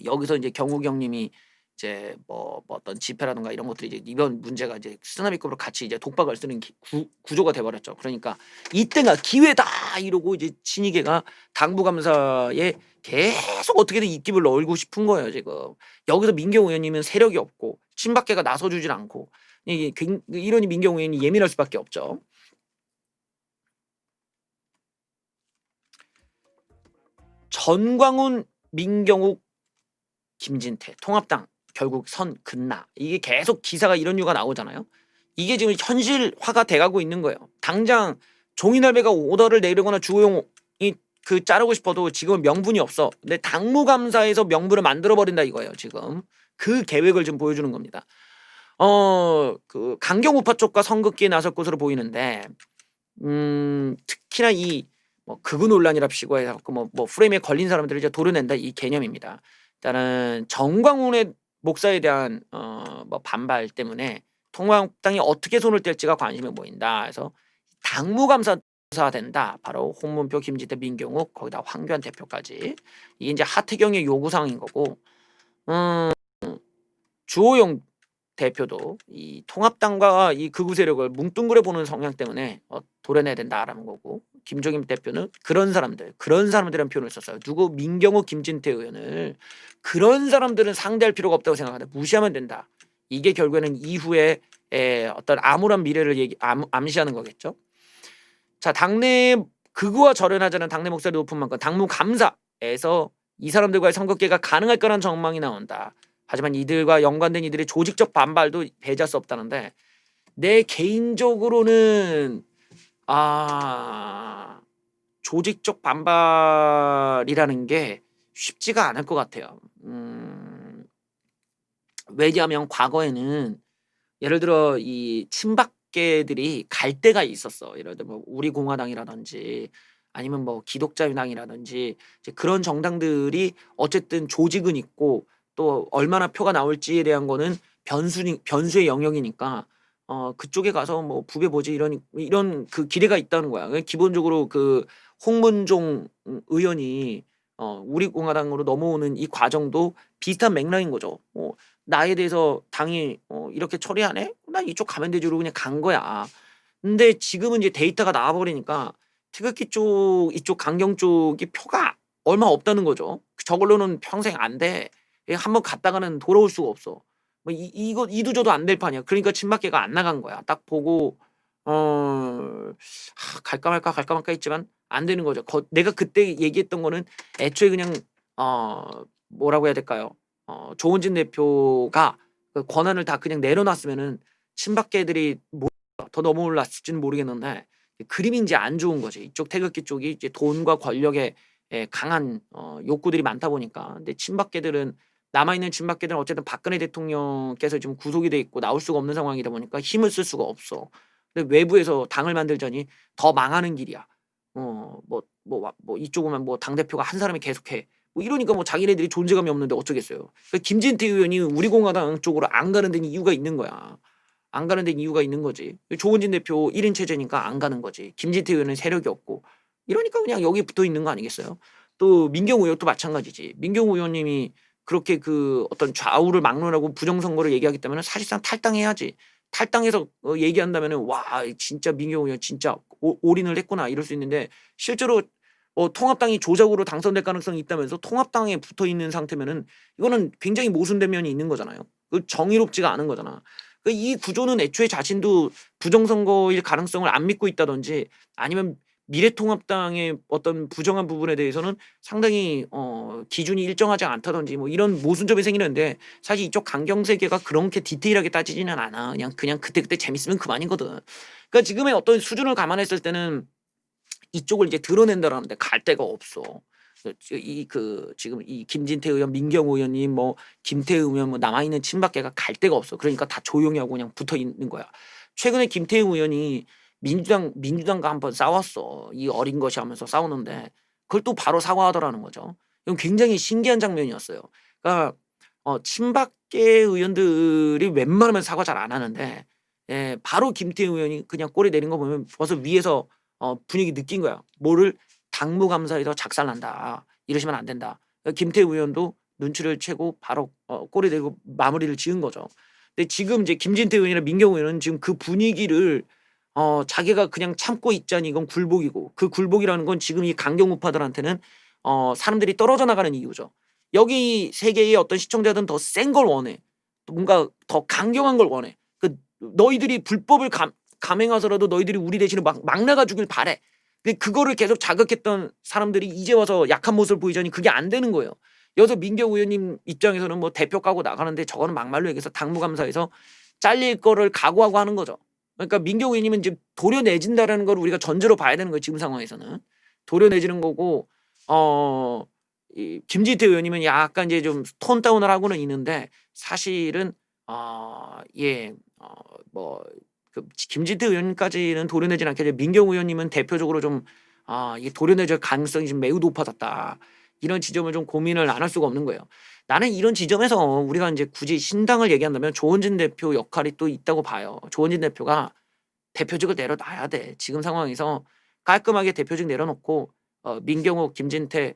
여기서 이제 경욱 형님이 이제 뭐 어떤 집회라든가 이런 것들이 이제 이번 문제가 이제 쓰나미급으로 같이 이제 독박을 쓰는 구조가 돼 버렸죠. 그러니까 '이때가 기회다.' 이러고 이제 친이계가 당부감사에 계속 어떻게든 입김을 넣고 싶은 거예요 지금. 여기서 민경호 의원님은 세력이 없고 친박계가 나서 주질 않고 이게 이러니 민경호 의원이 예민할 수밖에 없죠. 전광훈, 민경욱, 김진태 통합당 결국 선 긋나 이게 계속 기사가 이런 류가 나오잖아요. 이게 지금 현실화가 돼가고 있는 거예요. 당장 종이날배가 오더를 내리거나 주호영이 그 자르고 싶어도 지금은 명분이 없어. 근데 당무감사에서 명분을 만들어 버린다 이거예요. 지금 그 계획을 좀 보여주는 겁니다. 그 강경우파 쪽과 선긋기에 나설 것으로 보이는데 특히나 이 뭐 극우 논란이랍시고 해갖고 뭐 프레임에 걸린 사람들을 이제 도려낸다 이 개념입니다. 일단은 정광훈의 목사에 대한 뭐 반발 때문에 통합당이 어떻게 손을 뗄지가 관심이 보인다. 그래서 당무감사 된다. 바로 홍문표, 김진태, 민경욱 거기다 황교안 대표까지 이게 이제 하태경의 요구사항인 거고 주호영 대표도 이 통합당과 이 극우 세력을 뭉뚱그려 보는 성향 때문에 도려내야 된다라는 거고 김종인 대표는 그런 사람들이라는 표현을 썼어요. 누구 민경욱, 김진태 의원을 그런 사람들은 상대할 필요가 없다고 생각한다. 무시하면 된다. 이게 결국에는 이후에 어떤 암울한 미래를 암시하는 거겠죠. 자, 당내 극우와 절연하자는 당내 목소리 높은 만큼 당무감사에서 이 사람들과의 선거계가 가능할 거란 전망이 나온다. 하지만 이들과 연관된 이들의 조직적 반발도 배제할 수 없다는데 내 개인적으로는 조직적 반발이라는 게 쉽지가 않을 것 같아요. 왜냐하면 과거에는 예를 들어 이 친박계들이 갈 때가 있었어. 예를 들어 뭐 우리공화당이라든지 아니면 뭐 기독자유당이라든지 이제 그런 정당들이 어쨌든 조직은 있고 또 얼마나 표가 나올지에 대한 거는 변수의 영역이니까 그쪽에 가서 뭐 부배 보지 이런 그 기대가 있다는 거야. 기본적으로 그 홍문종 의원이 우리 공화당으로 넘어오는 이 과정도 비슷한 맥락인 거죠. 나에 대해서 당이 이렇게 처리하네? 난 이쪽 가면 되지로 그냥 간 거야. 근데 지금은 이제 데이터가 나와 버리니까 태극기 쪽 이쪽 강경 쪽이 표가 얼마 없다는 거죠. 저걸로는 평생 안 돼. 한번 갔다가는 돌아올 수가 없어. 뭐 이거 이도저도 안 될 판이야. 그러니까 친박계가 안 나간 거야. 딱 보고 갈까 말까 갈까 말까 했지만 안 되는 거죠. 내가 그때 얘기했던 거는 애초에 그냥 뭐라고 해야 될까요? 조원진 대표가 그 권한을 다 그냥 내려놨으면은 친박계들이 더 넘어올랐을지는 모르겠는데 그림이 이제 안 좋은 거지. 이쪽 태극기 쪽이 이제 돈과 권력에 강한 욕구들이 많다 보니까. 근데 친박계들은 남아있는 친박계들은 어쨌든 박근혜 대통령께서 지금 구속이 돼 있고 나올 수가 없는 상황이다 보니까 힘을 쓸 수가 없어. 근데 외부에서 당을 만들자니 더 망하는 길이야. 뭐 이쪽은 뭐 당대표가 한 사람이 계속해. 뭐 이러니까 뭐 자기네들이 존재감이 없는데 어쩌겠어요. 그러니까 김진태 의원이 우리 공화당 쪽으로 안 가는 데는 이유가 있는 거야. 안 가는 데는 이유가 있는 거지. 조원진 대표 1인 체제니까 안 가는 거지. 김진태 의원은 세력이 없고. 이러니까 그냥 여기 붙어 있는 거 아니겠어요? 또 민경우 의원도 마찬가지지. 민경우 의원님이 그렇게 그 어떤 좌우를 막론하고 부정선거를 얘기하기 때문에 사실상 탈당해야지. 탈당해서 얘기한다면은 와 진짜 민경우 의원 진짜 올인을 했구나 이럴 수 있는데 실제로 통합당이 조작으로 당선될 가능성이 있다면서 통합당에 붙어 있는 상태면은 이거는 굉장히 모순된 면이 있는 거잖아요. 그 정의롭지가 않은 거잖아. 이 구조는 애초에 자신도 부정선거일 가능성을 안 믿고 있다든지 아니면 미래통합당의 어떤 부정한 부분에 대해서는 상당히 기준이 일정하지 않다든지 뭐 이런 모순점이 생기는데 사실 이쪽 강경세계가 그렇게 디테일하게 따지지는 않아. 그냥 그때그때 재밌으면 그만이거든. 그러니까 지금의 어떤 수준을 감안했을 때는 이쪽을 이제 드러낸다라는데 갈 데가 없어. 지금 이 김진태 의원, 민경호 의원님, 뭐 김태우 의원, 뭐 남아 있는 친박계가 갈 데가 없어. 그러니까 다 조용히 하고 그냥 붙어 있는 거야. 최근에 김태우 의원이 민주당과 한번 싸웠어. 이 어린 것이 하면서 싸우는데 그걸 또 바로 사과하더라는 거죠. 이건 굉장히 신기한 장면이었어요. 그러니까 친박계 의원들이 웬만하면 사과 잘 안 하는데 바로 김태우 의원이 그냥 꼬리 내린 거 보면 벌써 위에서 분위기 느낀 거야. 뭐를 당무감사에서 작살난다. 이러시면 안 된다. 김태우 의원도 눈치를 채고 바로 꼬리 내리고 마무리를 지은 거죠. 근데 지금 이제 김진태 의원이나 민경우 의원은 지금 그 분위기를 자기가 그냥 참고 있자니 이건 굴복이고 그 굴복이라는 건 지금 이 강경 우파들한테는 사람들이 떨어져 나가는 이유죠. 여기 세계의 어떤 시청자들은 더 센 걸 원해. 뭔가 더 강경한 걸 원해. 너희들이 불법을 감행하서라도 너희들이 우리 대신에 막 나가 주길 바래. 근데 그거를 계속 자극했던 사람들이 이제 와서 약한 모습을 보이자니 그게 안 되는 거예요. 여기서 민경우 의원님 입장에서는 뭐 대표 까고 나가는데 저거는 막말로 얘기해서 당무감사에서 잘릴 거를 각오하고 하는 거죠. 그러니까 민경우 의원님은 이제 도려내진다라는 걸 우리가 전제로 봐야 되는 거예요. 지금 상황에서는. 도려내지는 거고 이 김진태 의원님은 약간 이제 좀 톤 다운을 하고는 있는데 사실은 그 김진태 의원까지는 도려내진 않겠죠. 민경우 의원님은 대표적으로 좀 이게 도려내질 가능성이 지금 매우 높아졌다. 이런 지점을 좀 고민을 안 할 수가 없는 거예요. 나는 이런 지점에서 우리가 이제 굳이 신당을 얘기한다면 조원진 대표 역할이 또 있다고 봐요. 조원진 대표가 대표직을 내려놔야 돼. 지금 상황에서 깔끔하게 대표직 내려놓고 민경우, 김진태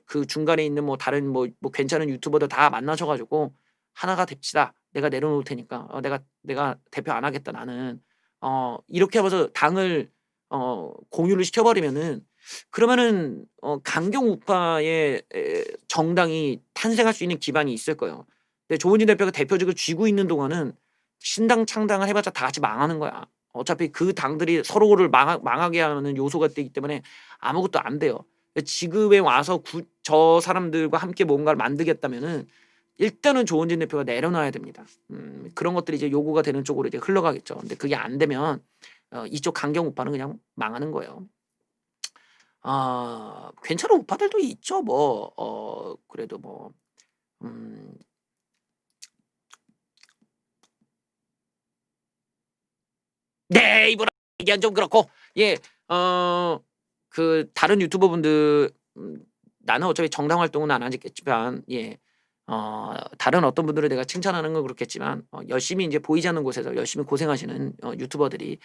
그 중간에 있는 뭐 다른 뭐 괜찮은 유튜버들 다 만나셔 가지고 하나가 됩시다. 내가 내려놓을 테니까 내가 대표 안 하겠다 나는. 이렇게 하면서 당을 공유를 시켜버리면은 그러면은 강경 우파의 정당이 탄생할 수 있는 기반이 있을 거예요. 근데 조원진 대표가 대표직을 쥐고 있는 동안은 신당 창당을 해봤자 다 같이 망하는 거야. 어차피 그 당들이 서로를 망하게 하는 요소가 되기 때문에 아무것도 안 돼요. 지금에 와서 저 사람들과 함께 뭔가를 만들겠다면은 일단은 조원진 대표가 내려놔야 됩니다. 그런 것들이 이제 요구가 되는 쪽으로 이제 흘러가겠죠. 근데 그게 안 되면 이쪽 강경 우파는 그냥 망하는 거예요. 괜찮은 우파들도 있죠. 그래도 네, 이번 얘기한 좀 그렇고 그 다른 유튜버 분들 나는 어차피 정당 활동은 안 하겠지만 다른 어떤 분들을 내가 칭찬하는 건 그렇겠지만 열심히 이제 보이지 않는 곳에서 열심히 고생하시는 유튜버들이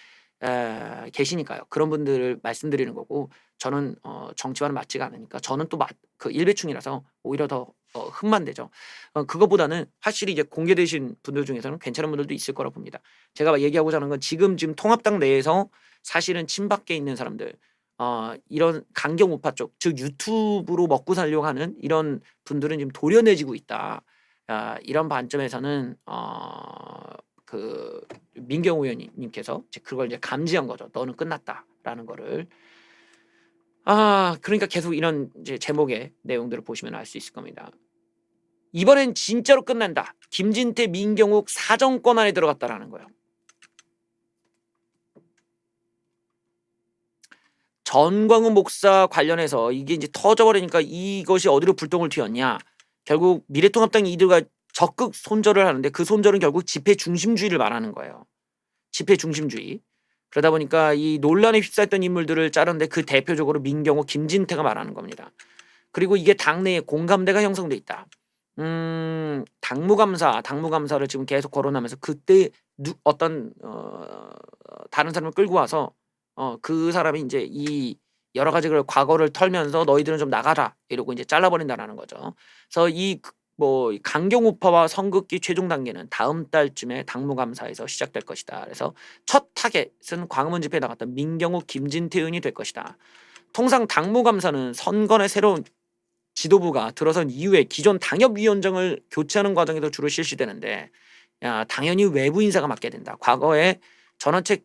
계시니까요. 그런 분들을 말씀드리는 거고 저는 정치와는 맞지가 않으니까 저는 또 그 일배충이라서 오히려 더 흠만 되죠. 그거보다는 확실히 이제 공개되신 분들 중에서는 괜찮은 분들도 있을 거라 봅니다. 제가 얘기하고자 하는 건 지금 통합당 내에서 사실은 친박계 있는 사람들 이런 강경 우파 쪽 즉 유튜브로 먹고 살려고 하는 이런 분들은 지금 도려내지고 있다. 이런 관점에서는 그 민경호 의원님께서 그걸 이제 감지한 거죠. 너는 끝났다라는 거를. 그러니까 계속 이런 이제 제목의 내용들을 보시면 알 수 있을 겁니다. 이번엔 진짜로 끝난다. 김진태, 민경욱 사정권 안에 들어갔다라는 거예요. 전광훈 목사 관련해서 이게 이제 터져버리니까 이것이 어디로 불똥을 튀었냐. 결국 미래통합당이 이들과 적극 손절을 하는데 그 손절은 결국 집회 중심주의를 말하는 거예요. 집회 중심주의. 그러다 보니까 이 논란에 휩싸였던 인물들을 자르는데 그 대표적으로 민경호, 김진태가 말하는 겁니다. 그리고 이게 당내에 공감대가 형성돼 있다. 당무감사를 지금 계속 거론하면서 그때 어떤 다른 사람을 끌고 와서 그 사람이 이제 이 여러 가지 과거를 털면서 너희들은 좀 나가라 이러고 이제 잘라버린다라는 거죠. 그래서 이 강경 우파와 선긋기 최종 단계는 다음 달쯤에 당무감사에서 시작될 것이다. 그래서 첫 타겟은 광화문 집회에 나갔던 민경욱, 김진태 의원이 될 것이다. 통상 당무감사는 선거의 새로운 지도부가 들어선 이후에 기존 당협위원장을 교체하는 과정에서 주로 실시되는데 당연히 외부 인사가 맡게 된다. 과거에 전원책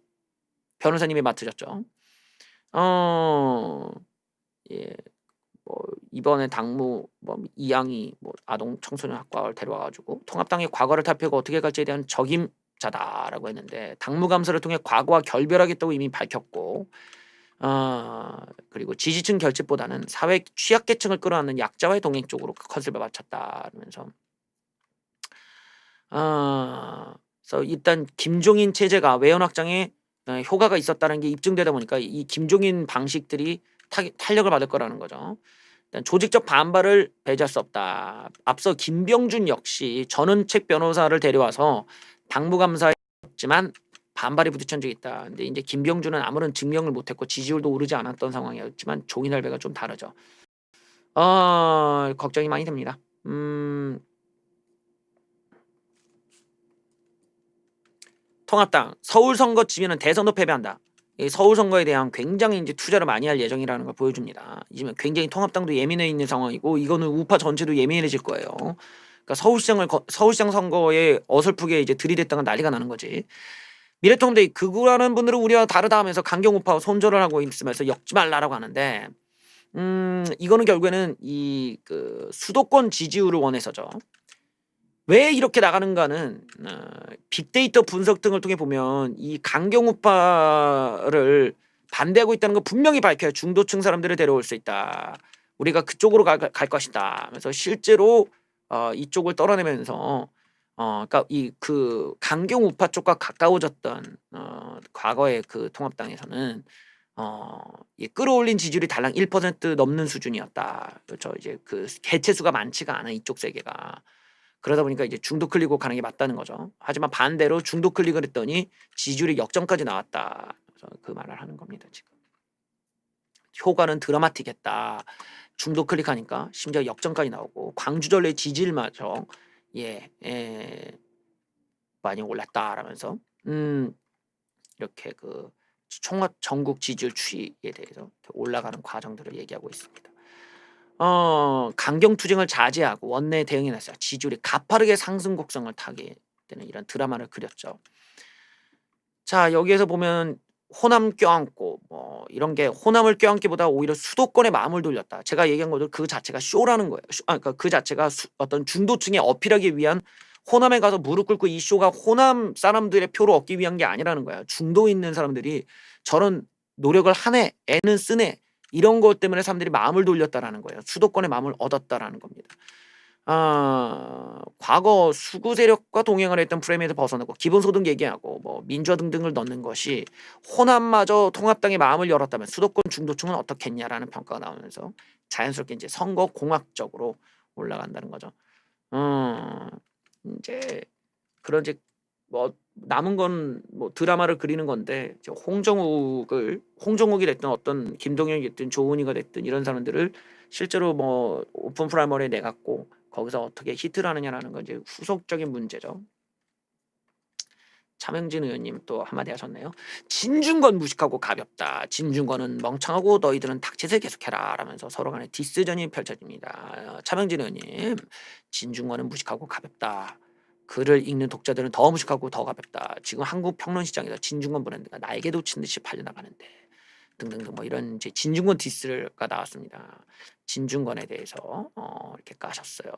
변호사님이 맡으셨죠. 예. 이번에 당무 이양이 아동 청소년 학과를 데려와가지고 통합당의 과거를 탈피하고 어떻게 갈지에 대한 적임자다라고 했는데 당무감사를 통해 과거와 결별하겠다고 이미 밝혔고 그리고 지지층 결집보다는 사회 취약계층을 끌어안는 약자와의 동행 쪽으로 그 컨셉을 맞췄다면서 그래서 일단 김종인 체제가 외연 확장에 효과가 있었다는 게 입증되다 보니까 이 김종인 방식들이 탄력을 받을 거라는 거죠. 일단 조직적 반발을 배제할 수 없다. 앞서 김병준 역시 전원책 변호사를 데려와서 당무감사였지만 반발이 부딪힌 적이 있다. 근데 이제 김병준은 아무런 증명을 못했고 지지율도 오르지 않았던 상황이었지만 종이날배가 좀 다르죠. 걱정이 많이 됩니다. 통합당 서울 선거 지면은 대선도 패배한다. 이 서울 선거에 대한 굉장히 이제 투자를 많이 할 예정이라는 걸 보여줍니다. 이제 굉장히 통합당도 예민해 있는 상황이고 이거는 우파 전체도 예민해질 거예요. 그러니까 서울시장 선거에 어설프게 이제 들이댔다가 난리가 나는 거지. 미래통합당이 극우라는 분들은 우리와 다르다 하면서 강경 우파와 손절을 하고 있으면서 엮지 말라라고 하는데 이거는 결국에는 이 수도권 지지율을 원해서죠. 왜 이렇게 나가는가는 빅데이터 분석 등을 통해 보면 이 강경 우파를 반대하고 있다는 거 분명히 밝혀요. 중도층 사람들을 데려올 수 있다. 우리가 그쪽으로 갈 것이다. 그래서 실제로 이쪽을 떨어내면서 그러니까 이 강경 우파 쪽과 가까워졌던 과거의 그 통합당에서는 이 끌어올린 지지율이 달랑 1% 넘는 수준이었다. 그렇죠. 이제 개체 수가 많지가 않아 이쪽 세계가. 그러다 보니까 이제 중도 클릭으로 가는 게 맞다는 거죠. 하지만 반대로 중도 클릭을 했더니 지지율이 역전까지 나왔다. 그래서 그 말을 하는 겁니다. 지금 효과는 드라마틱했다. 중도 클릭하니까 심지어 역전까지 나오고 광주전례 지지율마저 많이 올랐다라면서 이렇게 총합 전국 지지율 추이에 대해서 올라가는 과정들을 얘기하고 있습니다. 강경 투쟁을 자제하고 원내 대응에 나서 지지율이 가파르게 상승 곡선을 타게 되는 이런 드라마를 그렸죠. 자, 여기에서 보면 호남 껴안고 이런 게 호남을 껴안기보다 오히려 수도권에 마음을 돌렸다. 제가 얘기한 것도 그 자체가 쇼라는 거예요. 그러니까 그 자체가 어떤 중도층에 어필하기 위한 호남에 가서 무릎 꿇고 이 쇼가 호남 사람들의 표를 얻기 위한 게 아니라는 거야. 중도에 있는 사람들이 저런 노력을 하네, 애는 쓰네. 이런 것 때문에 사람들이 마음을 돌렸다라는 거예요. 수도권의 마음을 얻었다라는 겁니다. 과거 수구 세력과 동행을 했던 프레임에서 벗어나고 기본소득 얘기하고 민주화 등등을 넣는 것이 호남마저 통합당의 마음을 열었다면 수도권 중도층은 어떻겠냐라는 평가가 나오면서 자연스럽게 이제 선거 공학적으로 올라간다는 거죠. 어 인제 그런 이제 뭐 남은 건 뭐 드라마를 그리는 건데 이제 홍정욱이 됐든 어떤 김동현이 됐든 조은이가 됐든 이런 사람들을 실제로 뭐 오픈 프라이머리에 내 갖고 거기서 어떻게 히트를 하느냐라는 건 이제 후속적인 문제죠. 차명진 의원님 또 한마디 하셨네요. "진중권 무식하고 가볍다. 진중권은 멍청하고 너희들은 닥치세 계속해라." 라면서 서로 간에 디스전이 펼쳐집니다. 차명진 의원님, "진중권은 무식하고 가볍다. 글을 읽는 독자들은 더 무식하고 더 가볍다. 지금 한국 평론 시장에서 진중권 브랜드가 날개 돋친 듯이 팔려나가는데." 등등등 뭐 이런 이제 진중권 디스가 나왔습니다. 진중권에 대해서 이렇게 까셨어요.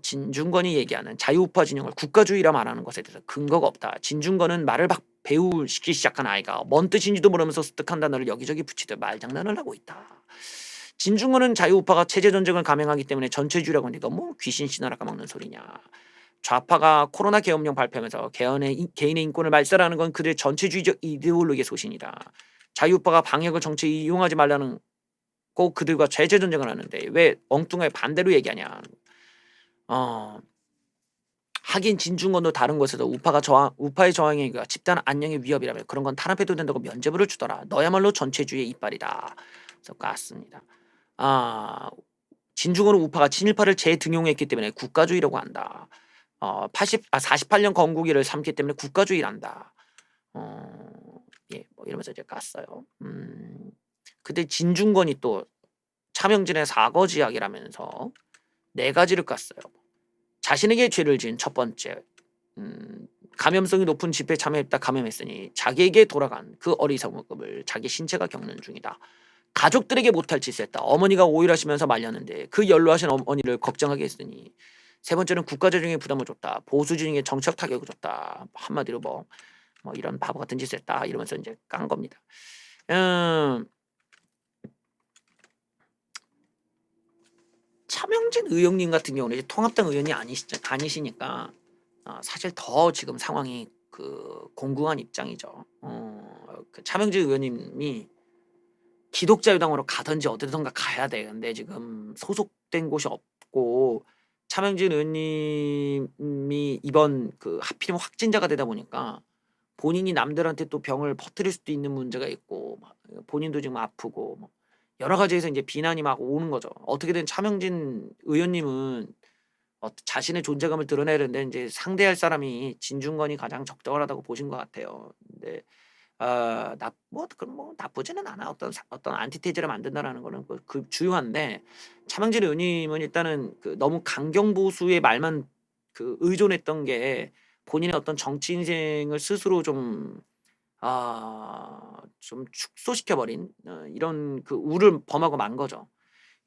진중권이 얘기하는 자유우파 진영을 국가주의라 말하는 것에 대해서 근거가 없다. 진중권은 말을 막 배우시기 시작한 아이가 뭔 뜻인지도 모르면서 습득한 단어를 여기저기 붙이듯 말장난을 하고 있다. 진중권은 자유우파가 체제전쟁을 감행하기 때문에 전체주의라고 하는데 너무 귀신 신화라 까먹는 소리냐. 좌파가 코로나 계엄령 발표하면서 개인의 인권을 말살하는 건 그들의 전체주의적 이데올로기의 소신이다. 자유우파가 방역을 정치에 이용하지 말라는 꼭 그들과 체제전쟁을 하는데 왜 엉뚱하게 반대로 얘기하냐. 어, 하긴 진중권도 다른 곳에서 우파의 저항행위가 집단 안녕의 위협이라며 그런 건 탄압해도 된다고 면죄부를 주더라. 너야말로 전체주의의 이빨이다. 그래서 깠습니다. 진중권은 우파가 친일파를 재등용했기 때문에 국가주의라고 한다. 48년 건국일을 삼기 때문에 국가주의란다. 예, 뭐 이러면서 이제 깠어요. 근데 진중권이 또 차명진의 사거지약이라면서 4가지를 깠어요. 자신에게 죄를 지은 첫 번째, 감염성이 높은 집회에 참여했다 감염했으니 자기에게 돌아간 그 어리석음을 자기 신체가 겪는 중이다. 가족들에게 못할 짓을 했다. 어머니가 오일하시면서 말렸는데 그 연로하신 어머니를 걱정하게 했으니. 세 번째는 국가재정에 부담을 줬다. 보수진영에 정책 타격을 줬다. 한마디로 뭐 이런 바보 같은 짓을 했다. 이러면서 이제 깐 겁니다. 차명진 의원님 같은 경우는 이제 통합당 의원이 아니시니까 사실 더 지금 상황이 공공한 입장이죠. 그 차명진 의원님이 기독자유당으로 가든지 어디든가 가야 돼. 근데 지금 소속된 곳이 없고 차명진 의원님이 이번 하필이면 확진자가 되다 보니까 본인이 남들한테 또 병을 퍼뜨릴 수도 있는 문제가 있고 본인도 지금 아프고 뭐 여러 가지에서 이제 비난이 막 오는 거죠. 어떻게든 차명진 의원님은 자신의 존재감을 드러내야 되는데 이제 상대할 사람이 진중권이 가장 적절하다고 보신 것 같아요. 근데 나쁘지는 않아. 어떤 안티테이제를 만든다라는 거는 주요한데 차명진 의원님은 일단은 너무 강경 보수의 말만 의존했던 게 본인의 어떤 정치 인생을 스스로 좀 축소시켜 버린 이런 우를 범하고 만 거죠.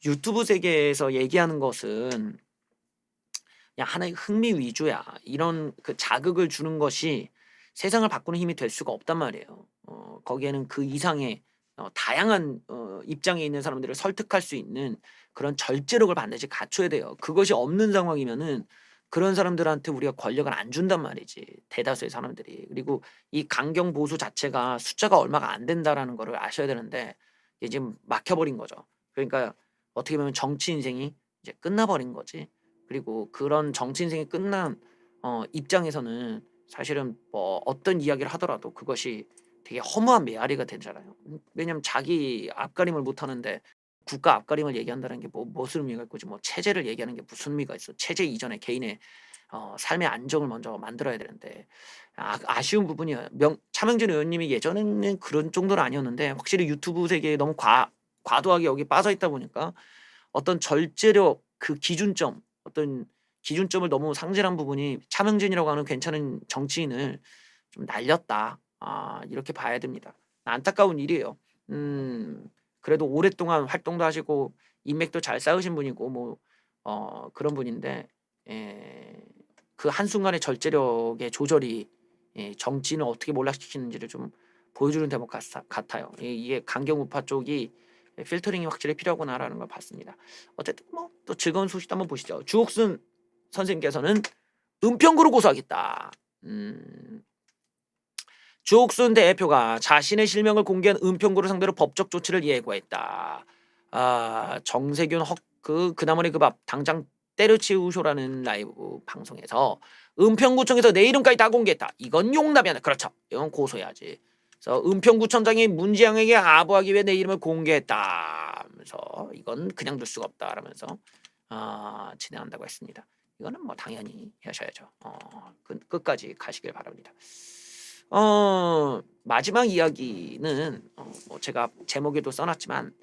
유튜브 세계에서 얘기하는 것은 그냥 하나의 흥미 위주야. 이런 자극을 주는 것이 세상을 바꾸는 힘이 될 수가 없단 말이에요. 거기에는 그 이상의 다양한 입장에 있는 사람들을 설득할 수 있는 그런 절제력을 반드시 갖춰야 돼요. 그것이 없는 상황이면은 그런 사람들한테 우리가 권력을 안 준단 말이지. 대다수의 사람들이. 그리고 이 강경 보수 자체가 숫자가 얼마가 안 된다라는 거를 아셔야 되는데 이게 지금 막혀 버린 거죠. 그러니까 어떻게 보면 정치 인생이 이제 끝나 버린 거지. 그리고 그런 정치 인생이 끝난 입장에서는 사실은 뭐 어떤 이야기를 하더라도 그것이 되게 허무한 메아리가 되잖아요. 왜냐면 자기 앞가림을 못 하는데 국가 앞가림을 얘기한다는 게 무슨 의미가 있고 뭐 체제를 얘기하는 게 무슨 의미가 있어. 체제 이전에 개인의 삶의 안정을 먼저 만들어야 되는데 아쉬운 부분이에요. 차명진 의원님이 예전에는 그런 정도는 아니었는데 확실히 유튜브 세계에 너무 과도하게 여기 빠져 있다 보니까 어떤 절제력 어떤 기준점을 너무 상실한 부분이 차명진이라고 하는 괜찮은 정치인을 좀 날렸다. 이렇게 봐야 됩니다. 안타까운 일이에요. 그래도 오랫동안 활동도 하시고 인맥도 잘 쌓으신 분이고 뭐 그런 분인데 그 한순간의 절제력의 조절이 정치인을 어떻게 몰락시키는지를 좀 보여주는 대목 같아요. 이게 강경우파 쪽이 필터링이 확실히 필요하구나라는 걸 봤습니다. 어쨌든 뭐 또 즐거운 소식도 한번 보시죠. 주옥순 선생님께서는 은평구로 고소하겠다. 주옥순 대표가 자신의 실명을 공개한 은평구를 상대로 법적 조치를 예고했다. 정세균 그나물의 그 밥 당장 때려치우쇼라는 라이브 방송에서 은평구청에서 내 이름까지 다 공개했다. 이건 용납이 안 돼. 그렇죠. 이건 고소해야지. 그래서 은평구청장이 문지양에게 아부하기 위해 내 이름을 공개했다. 하면서 이건 그냥 둘 수가 없다. 라면서 진행한다고 했습니다. 이거는 뭐 당연히 하셔야죠. 끝까지 가시길 바랍니다. 마지막 이야기는 뭐 제가 제목에도 써놨지만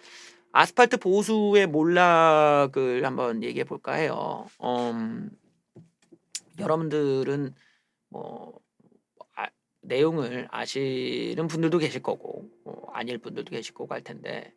아스팔트 보수의 몰락을 한번 얘기해 볼까 해요. 여러분들은 뭐 내용을 아시는 분들도 계실 거고 아닐 분들도 계실 거고 할 텐데